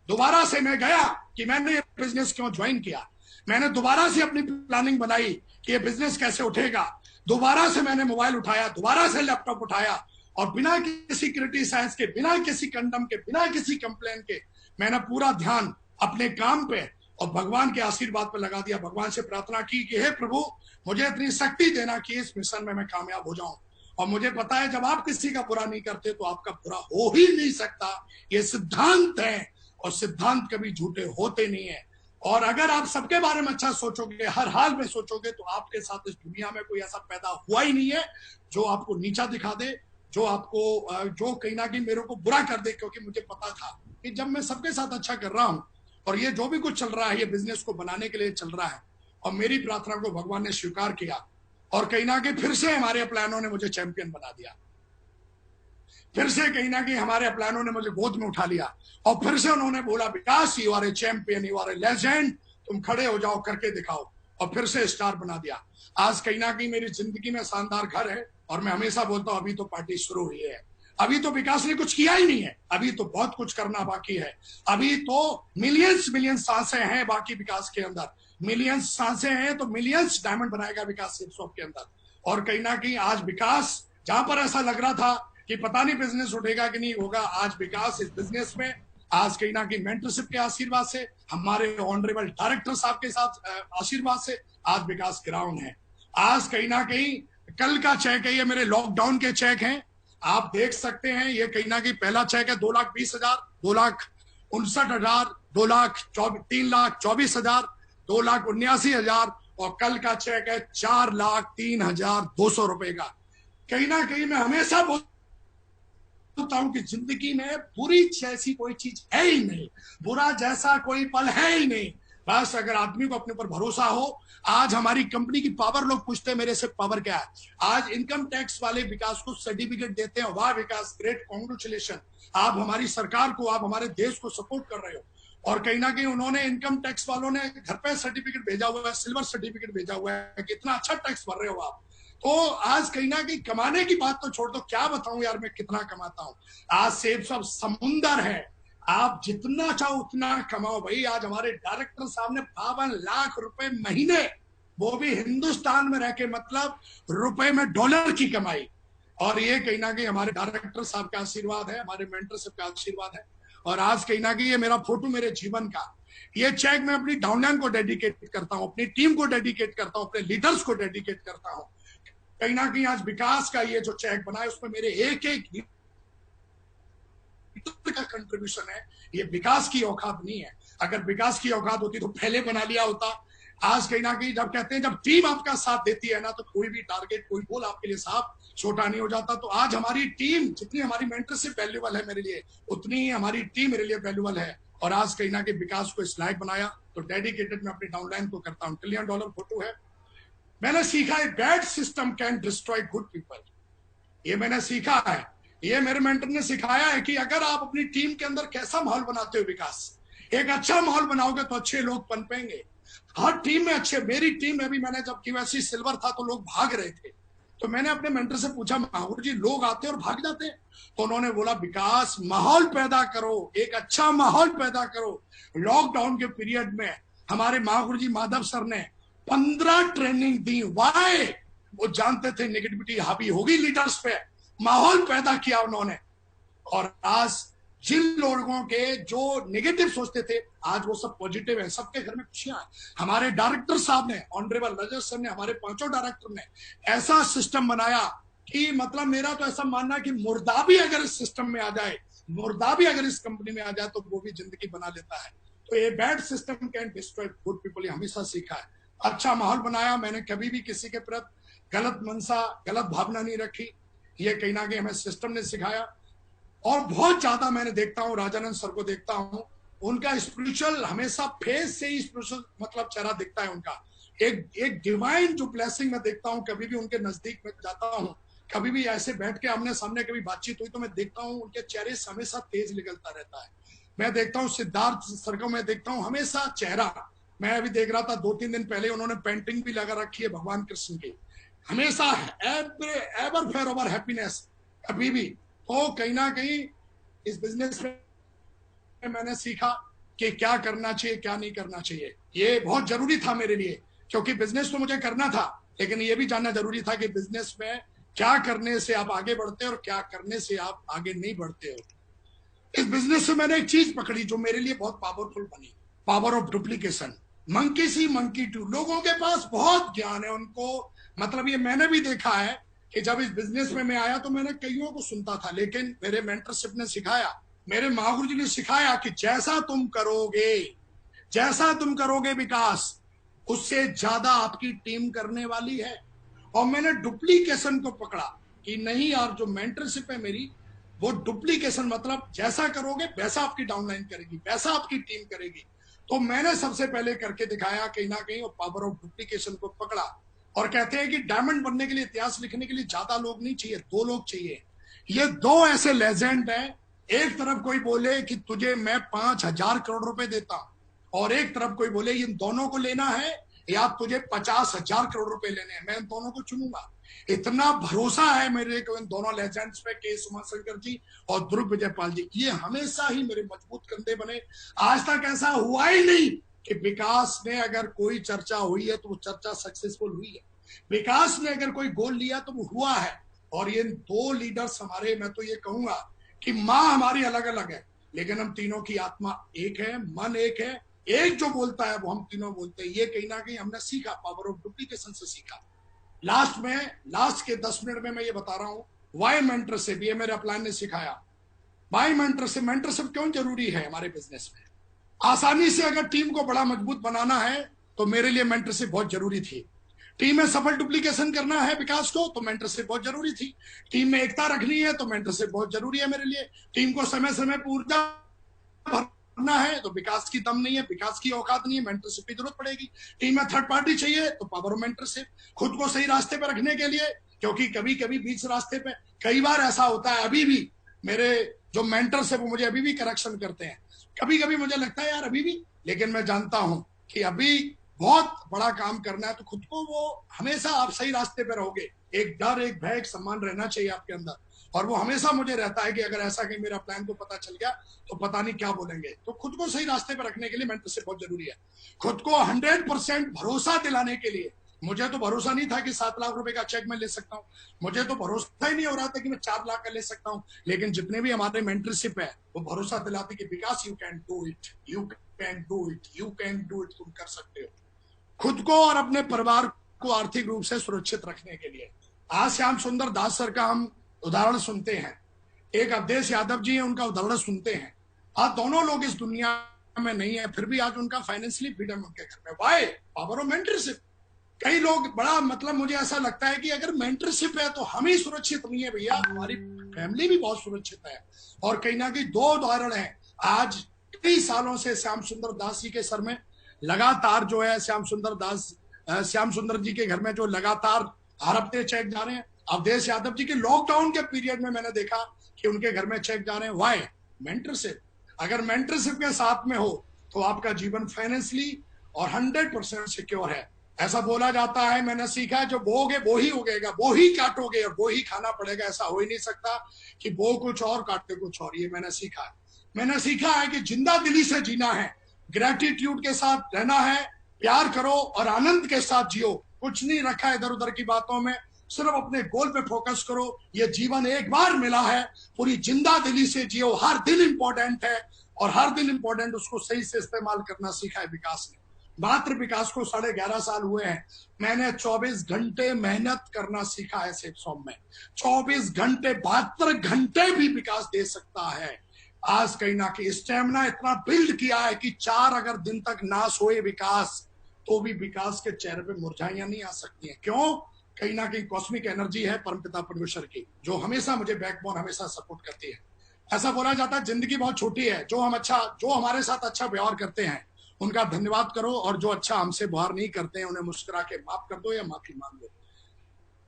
दोबारा से मैं गया कि मैंने ये बिजनेस क्यों ज्वाइन किया। मैंने दोबारा से अपनी प्लानिंग बनाई कि ये बिजनेस कैसे उठेगा। दोबारा से मैंने मोबाइल उठाया, दोबारा से लैपटॉप उठाया, और बिना किसी क्रिटिसाइज के, बिना किसी कंडम के, बिना किसी कंप्लेन के मैंने पूरा ध्यान अपने काम पे और भगवान के आशीर्वाद पे लगा दिया। भगवान से प्रार्थना की कि हे प्रभु, मुझे इतनी शक्ति देना कि इस मिशन में मैं कामयाब हो जाऊं। और मुझे पता है जब आप किसी का बुरा नहीं करते तो आपका बुरा हो ही नहीं सकता, ये सिद्धांत है। और सिद्धांत कभी झूठे होते नहीं है। और अगर आप सबके बारे में अच्छा सोचोगे, हर हाल में सोचोगे, तो आपके साथ इस दुनिया में कोई ऐसा पैदा हुआ ही नहीं है जो आपको नीचा दिखा दे, जो कहीं ना कहीं मेरे को बुरा कर दे। क्योंकि मुझे पता था कि जब मैं सबके साथ अच्छा कर रहा हूं, और ये जो भी कुछ चल रहा है ये बिजनेस को बनाने के लिए चल रहा है, और मेरी प्रार्थना को भगवान ने स्वीकार किया, और कहीं ना कहीं फिर से हमारे प्लानों ने मुझे चैंपियन बना दिया। फिर से कहीं ना कहीं हमारे प्लानों ने मुझे गोद में उठा लिया, और फिर से उन्होंने बोला, Vikas you are a champion, you are a legend, तुम खड़े हो जाओ, करके दिखाओ, और फिर से स्टार बना दिया। आज कहीं ना कहीं मेरी जिंदगी में शानदार घर है, और मैं हमेशा बोलता हूं अभी तो पार्टी शुरू हुई है, अभी तो विकास ने कुछ किया ही नहीं है, अभी तो बहुत कुछ करना बाकी है। अभी तो मिलियंस सांसें हैं बाकी विकास के अंदर, मिलियंस सांसें हैं, तो मिलियंस डायमंड बनाएगा विकास सेल्सशॉप के अंदर। और कहीं ना कहीं आज विकास, जहां पर ऐसा लग रहा था कि पता नहीं बिजनेस उठेगा कि नहीं होगा, आज विकास इस बिजनेस में, आज कहीं ना कहीं मेंटरशिप के आशीर्वाद से, हमारे ऑनरेबल डायरेक्टर साहब के साथ आशीर्वाद से आज विकास ग्राउंड है। आज कहीं ना कहीं कल का चेक है, ये मेरे लॉकडाउन के चेक हैं, आप देख सकते हैं। ये कहीं ना कहीं पहला चेक है 2,20,000, 2,59,000, 3,24,000, 2,79,000, और कल का चेक है 4,03,200 रुपए का। कहीं ना कहीं मैं हमेशा बोलता हूं कि जिंदगी में बुरी जैसी कोई चीज है ही नहीं, बुरा जैसा कोई पल है ही नहीं। बस अगर आदमी को अपने ऊपर भरोसा हो। आज हमारी कंपनी की पावर, लोग पूछते हैं मेरे से पावर क्या है, आज इनकम टैक्स वाले विकास को सर्टिफिकेट देते हैं, वाह विकास, ग्रेट, कॉन्ग्रेचुलेशन, आप हमारी सरकार को, आप हमारे देश को सपोर्ट कर रहे हो। और कहीं ना कहीं उन्होंने, इनकम टैक्स वालों ने घर पे सर्टिफिकेट भेजा हुआ है, सिल्वर सर्टिफिकेट भेजा हुआ है, कितना अच्छा टैक्स भर रहे हो आप। तो आज कहीं ना कहीं कमाने की बात तो छोड़ दो, क्या बताऊं यार मैं कितना कमाता हूं। आज सेल्सशॉप समुंदर है, आप जितना चाहो उतना कमाओ भाई। आज हमारे डायरेक्टर साहब ने 52 लाख रुपए महीने, वो भी हिंदुस्तान में रह के, मतलब रुपए में डॉलर की कमाई। और ये कहीं ना कहीं हमारे डायरेक्टर साहब का आशीर्वाद है, हमारे मेंटरशिप का आशीर्वाद है। और आज कहीं ना कहीं ये मेरा फोटो मेरे जीवन का, ये चेक मैं अपनी डाउनलाइन को डेडिकेट करता हूँ, अपनी टीम को डेडिकेट करता हूँ, अपने लीडर्स को डेडिकेट करता हूँ। कहीं ना कहीं आज विकास का ये जो चेक बना है, उसमें मेरे एक का कंट्रीब्यूशन है। ये विकास की औकात नहीं है, अगर विकास की औकात होती तो पहले बना लिया होता। आज कहीं ना कहीं जब कहते हैं, जब टीम आपका साथ देती है ना, तो कोई भी टारगेट, कोई गोल आपके लिए साहब छोटा नहीं हो जाता। तो आज हमारी टीम, जितनी हमारी मेंटरशिप वैल्यूबल है मेरे लिए, उतनी ही हमारी टीम मेरे लिए वैल्यूबल है। और आज कहीं ना कहीं विकास को इस लायक बनाया, तो डेडिकेटेड मैं अपनी डाउनलाइन को करता हूँ। $1 ट्रिलियन फोटो है। मैंने सीखा है, bad system can destroy good people, ये मैंने सीखा है। ये मेरे मेंटर ने सिखाया है कि अगर आप अपनी टीम के अंदर कैसा माहौल बनाते हो विकास, एक अच्छा माहौल बनाओगे तो अच्छे लोग पनपेंगे। हर टीम में अच्छे, मेरी टीम में भी, मैंने जब QSC सिल्वर था तो लोग भाग रहे थे, तो मैंने अपने मेंटर से पूछा, महागुरु जी लोग आते और भाग जाते, तो उन्होंने बोला, विकास माहौल पैदा करो, एक अच्छा माहौल पैदा करो। लॉकडाउन के पीरियड में हमारे महागुरु जी माधव सर ने 15 ट्रेनिंग दी। वाई? वो जानते थे नेगेटिविटी हावी होगी लीडर्स पे, माहौल पैदा किया उन्होंने। और आज जिन लोगों के जो नेगेटिव सोचते थे, आज वो सब पॉजिटिव है, सबके घर में खुशियां हैं। हमारे डायरेक्टर साहब ने, ऑनरेबल रजत सर ने, हमारे 5 डायरेक्टर ने ऐसा सिस्टम बनाया कि मतलब मेरा तो ऐसा मानना है कि मुर्दा भी अगर इस सिस्टम में आ जाए, मुर्दा भी अगर इस कंपनी में आ जाए, तो वो भी जिंदगी बना लेता है। तो ये bad system can destroy good people, ये हमेशा सीखा है। अच्छा माहौल बनाया, मैंने कभी भी किसी के प्रति गलत मनसा, गलत भावना नहीं रखी, ये कहीं ना कहीं हमें सिस्टम ने सिखाया। और बहुत ज्यादा मैंने देखता हूँ, राजानंद सर को देखता हूँ, उनका स्पिरिचुअल हमेशा फेस से ही स्पिरिचुअल मतलब चेहरा दिखता है उनका, एक डिवाइन जो ब्लेसिंग मैं देखता हूँ। कभी भी उनके नजदीक में जाता हूँ, कभी भी ऐसे बैठ के आमने सामने कभी बातचीत हुई, तो मैं देखता हूँ उनके चेहरे से हमेशा तेज निकलता रहता है। मैं देखता हूँ सिद्धार्थ सर को, मैं देखता हूँ हमेशा चेहरा, मैं अभी देख रहा था 2-3 दिन पहले उन्होंने पेंटिंग भी लगा रखी है भगवान कृष्ण की, हमेशा एवर फेयर ओवर हैप्पीनेस, कभी भी। तो कहीं ना कहीं इस बिजनेस में मैंने सीखा कि क्या करना चाहिए, क्या नहीं करना चाहिए। ये बहुत जरूरी था मेरे लिए, क्योंकि बिजनेस तो मुझे करना था, लेकिन ये भी जानना जरूरी था कि बिजनेस में क्या करने से आप आगे बढ़ते हो और क्या करने से आप आगे नहीं बढ़ते हो। इस बिजनेस से मैंने एक चीज पकड़ी जो मेरे लिए बहुत पावरफुल बनी, power of duplication. Monkey see monkey do, लोगों के पास बहुत ज्ञान है उनको, मतलब ये मैंने भी देखा है कि जब इस बिजनेस में मैं आया तो मैंने कईयों को सुनता था, लेकिन मेरे मेंटरशिप ने सिखाया मेरे महागुरु जी ने सिखाया कि जैसा तुम करोगे विकास, उससे ज्यादा आपकी टीम करने वाली है। और मैंने डुप्लीकेशन को पकड़ा कि नहीं यार, जो मेंटरशिप है मेरी, वो डुप्लीकेशन मतलब जैसा करोगे वैसा आपकी डाउनलाइन करेगी, वैसा आपकी टीम करेगी। तो मैंने सबसे पहले करके दिखाया कहीं ना कहीं, और पावर ऑफ डुप्लीकेशन को पकड़ा। और कहते हैं कि डायमंड बनने के लिए, इतिहास लिखने के लिए ज्यादा लोग नहीं चाहिए, 2 लोग चाहिए। ये 2 ऐसे लेजेंड हैं। एक तरफ कोई बोले कि तुझे मैं 5,000 करोड़ रुपए देता, और एक तरफ कोई बोले इन दोनों को लेना है या तुझे 50,000 करोड़ रुपए लेने हैं, मैं इन दोनों को चुनूंगा। इतना भरोसा है मेरे को इन दोनों लेजेंड्स पे, के उमाशंकर जी और ध्रुव विजयपाल जी। ये हमेशा ही मेरे मजबूत कंधे बने। आज तक ऐसा हुआ ही नहीं कि विकास ने अगर कोई चर्चा हुई है तो वो चर्चा सक्सेसफुल हुई है। विकास ने अगर कोई गोल लिया तो वो हुआ है। और ये 2 लीडर्स हमारे, मैं तो ये कहूंगा कि माँ हमारी अलग अलग है, लेकिन हम तीनों की आत्मा एक है, मन एक है। एक जो बोलता है वो हम तीनों बोलते हैं। ये कहीं ना कहीं हमने सीखा, पावर ऑफ डुप्लीकेशन से सीखा। लास्ट के 10 मिनट में मैं ये बता रहा हूं, वाई मेंटरशिप, ये मेरे अपलाइन ने सिखाया। वाई मेंटरशिप क्यों जरूरी है हमारे बिजनेस में। आसानी से अगर टीम को बड़ा मजबूत बनाना है तो मेरे लिए मेंटरशिप बहुत जरूरी थी। टीम में सफल डुप्लीकेशन करना है विकास को तो मेंटरशिप बहुत जरूरी थी। टीम में एकता रखनी है तो मेंटरशिप बहुत जरूरी है मेरे लिए। टीम को समय समय पर ऊर्जा भरना है तो विकास की दम नहीं है, विकास की औकात नहीं है, मेंटरशिप की जरूरत पड़ेगी। टीम में थर्ड पार्टी चाहिए तो पावर ऑफ मेंटरशिप। खुद को सही रास्ते पर रखने के लिए, क्योंकि कभी कभी बीच रास्ते पे कई बार ऐसा होता है, अभी भी मेरे जो मेंटर्स है वो मुझे अभी भी करेक्शन करते हैं। कभी कभी मुझे लगता है यार अभी भी, लेकिन मैं जानता हूं कि अभी बहुत बड़ा काम करना है। तो खुद को वो हमेशा आप सही रास्ते पे रहोगे। एक डर, एक भय, एक सम्मान रहना चाहिए आपके अंदर। और वो हमेशा मुझे रहता है कि अगर ऐसा कहीं मेरा प्लान को पता चल गया तो पता नहीं क्या बोलेंगे। तो खुद को सही रास्ते पर रखने के लिए मेंटरशिप बहुत जरूरी है। खुद को 100% भरोसा दिलाने के लिए, मुझे तो भरोसा नहीं था कि 7 लाख रुपए का चेक मैं ले सकता हूं। मुझे तो भरोसा ही नहीं हो रहा था कि मैं 4 लाख का ले सकता हूं। लेकिन जितने भी हमारे मेंटरशिप है वो भरोसा दिलाते कि Vikas you can do it, you can do it, you can do it, तुम कर सकते हो। खुद को और अपने परिवार को आर्थिक रूप से सुरक्षित रखने के लिए आज श्याम सुंदर दास सर का हम उदाहरण सुनते हैं, एक अवधेश यादव जी हैं उनका उदाहरण सुनते हैं। आज दोनों लोग इस दुनिया में नहीं है, फिर भी आज उनका फाइनेंशियली फ्रीडम उनके घर में। वाई? Power of mentorship. कई लोग बड़ा, मतलब मुझे ऐसा लगता है कि अगर मेंटरशिप है तो हम ही सुरक्षित नहीं है भैया, हमारी फैमिली भी बहुत सुरक्षित है। और कहीं ना कहीं 2 उदाहरण है। आज कई सालों से श्याम सुंदर दास जी के सर में लगातार जो है श्याम सुंदर जी के घर में जो लगातार हर हफ्ते चेक जा रहे हैं। अवधेश यादव जी के लॉकडाउन के पीरियड में मैंने देखा कि उनके घर में चेक जा रहे हैं। वाई? मेंटरशिप। अगर मेंटरशिप के साथ में हो तो आपका जीवन फाइनेंशियली और 100% सिक्योर है। ऐसा बोला जाता है, मैंने सीखा है, जो बोओगे वो ही उगेगा, वो ही काटोगे और वो ही खाना पड़ेगा। ऐसा हो ही नहीं सकता कि बो कुछ और काटे कुछ और। ये मैंने सीखा है। मैंने सीखा है कि जिंदा दिली से जीना है, ग्रेटिट्यूड के साथ रहना है, प्यार करो और आनंद के साथ जियो। कुछ नहीं रखा इधर उधर की बातों में, सिर्फ अपने गोल पे फोकस करो। ये जीवन एक बार मिला है, पूरी जिंदा दिली से जियो। हर दिन इंपॉर्टेंट है और हर दिन इंपॉर्टेंट, उसको सही से इस्तेमाल करना सीखा है विकास ने। मात्र विकास को 11.5 साल हुए हैं। मैंने 24 घंटे मेहनत करना सीखा है सेप्सॉम में। 24 घंटे, 72 घंटे भी विकास दे सकता है। आज कहीं ना कहीं स्टेमिना इतना बिल्ड किया है कि 4 अगर दिन तक ना सोए विकास तो भी विकास के चेहरे पे मुरझाइयां नहीं आ सकती हैं। क्यों? कहीं ना कहीं कॉस्मिक एनर्जी है परमपिता परमेश्वर की, जो हमेशा मुझे बैकबोन, हमेशा सपोर्ट करती है। ऐसा बोला जाता है जिंदगी बहुत छोटी है, जो हमारे साथ अच्छा व्यवहार करते हैं उनका धन्यवाद करो, और जो अच्छा हमसे व्यवहार नहीं करते हैं उन्हें मुस्कुरा के माफ कर दो या माफी मांग लो।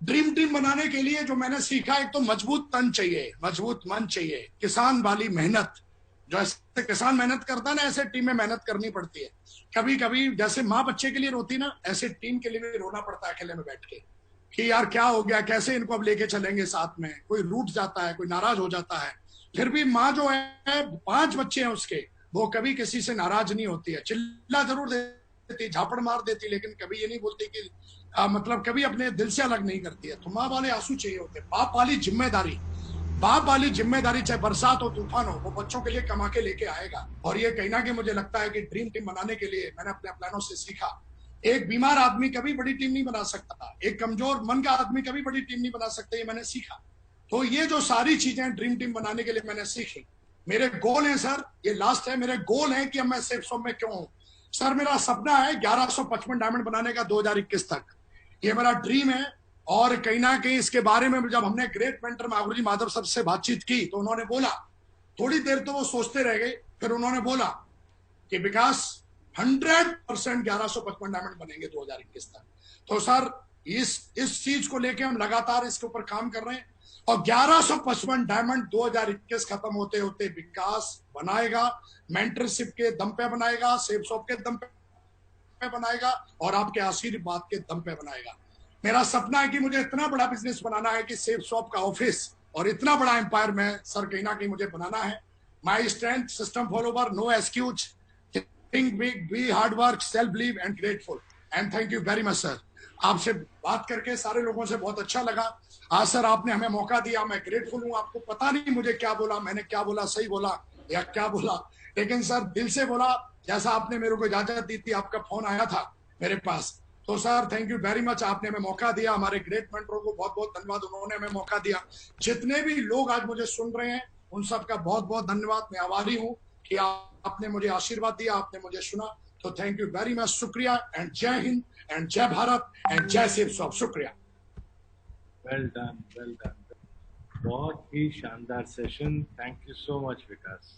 ड्रीम टीम बनाने के लिए जो मैंने सीखा, एक तो मजबूत तन चाहिए, मजबूत मन चाहिए, किसान वाली मेहनत। जो ऐसे किसान मेहनत करता है ना, ऐसे टीम में मेहनत करनी पड़ती है। कभी कभी जैसे माँ बच्चे के लिए रोती ना, ऐसे टीम के लिए भी रोना पड़ता है अकेले में बैठ के कि यार क्या हो गया, कैसे इनको अब लेके चलेंगे साथ में। कोई रूठ जाता है, कोई नाराज हो जाता है, फिर भी माँ जो है, 5 बच्चे हैं उसके, वो कभी किसी से नाराज नहीं होती है। चिल्ला जरूर देती, झापड़ मार देती, लेकिन कभी ये नहीं बोलती कि मतलब कभी अपने दिल से अलग नहीं करती है। तो माँ वाले आंसू चाहिए होते। बाप वाली जिम्मेदारी, चाहे बरसात हो तूफान हो, वो बच्चों के लिए कमा के लेके आएगा। और ये कहीं ना कहीं मुझे लगता है कि ड्रीम टीम बनाने के लिए मैंने अपने प्लानों से सीखा। एक बीमार आदमी कभी बड़ी टीम नहीं बना सकता, एक कमजोर मन का आदमी कभी बड़ी टीम नहीं बना सकता, ये मैंने सीखा। तो ये जो सारी चीजें ड्रीम टीम बनाने के लिए मैंने सीखी, मेरे गोल है सर, ये लास्ट है, मेरे गोल है कि अब मैं सेफ शॉप में क्यों हूं सर। मेरा सपना है 1155 डायमंड बनाने का 2021 तक, ये मेरा ड्रीम है। और कहीं ना कहीं इसके बारे में जब हमने ग्रेट मेंटर मागुरू जी माधव सर से बातचीत की तो उन्होंने बोला, थोड़ी देर तो वो सोचते रह गए, फिर उन्होंने बोला कि विकास 100% 1155 डायमंड बनेंगे 2021 तक। तो सर इस चीज को लेके हम लगातार इसके ऊपर काम कर रहे हैं और 1155 डायमंड 2021 खत्म होते होते विकास बनाएगा, मेंटरशिप के दम पे बनाएगा, सेफ शॉप के दम पे बनाएगा और आपके आशीर्वाद के दम पे बनाएगा। मेरा सपना है कि मुझे इतना बड़ा बिजनेस बनाना है कि सेफ शॉप का ऑफिस और इतना बड़ा एम्पायर में सर कहीं ना कहीं मुझे बनाना है। My strength, system follower, no excuse, think big, be hard work, self believe and grateful. And thank you very much sir. आपसे बात करके सारे लोगों से बहुत अच्छा लगा। आज सर आपने हमें मौका दिया, मैं ग्रेटफुल हूं। आपको पता नहीं मुझे क्या बोला, मैंने क्या बोला, सही बोला या क्या बोला, लेकिन सर दिल से बोला। जैसा आपने मेरे को इजाजत दी थी, आपका फोन आया था मेरे पास, तो sir thank you very much. आपने हमें मौका दिया, हमारे ग्रेट मेंटरों को बहुत बहुत धन्यवाद, उन्होंने हमें मौका दिया। जितने भी लोग आज मुझे सुन रहे हैं उन सबका बहुत बहुत धन्यवाद। मैं आभारी हूं कि आपने मुझे आशीर्वाद दिया, आपने मुझे सुना। तो थैंक यू वेरी मच, शुक्रिया। एंड जय हिंद एंड जय भारत एंड जय सेफ शॉप। शुक्रिया। Well done, well done. बहुत ही शानदार session. Thank you so much Vikas.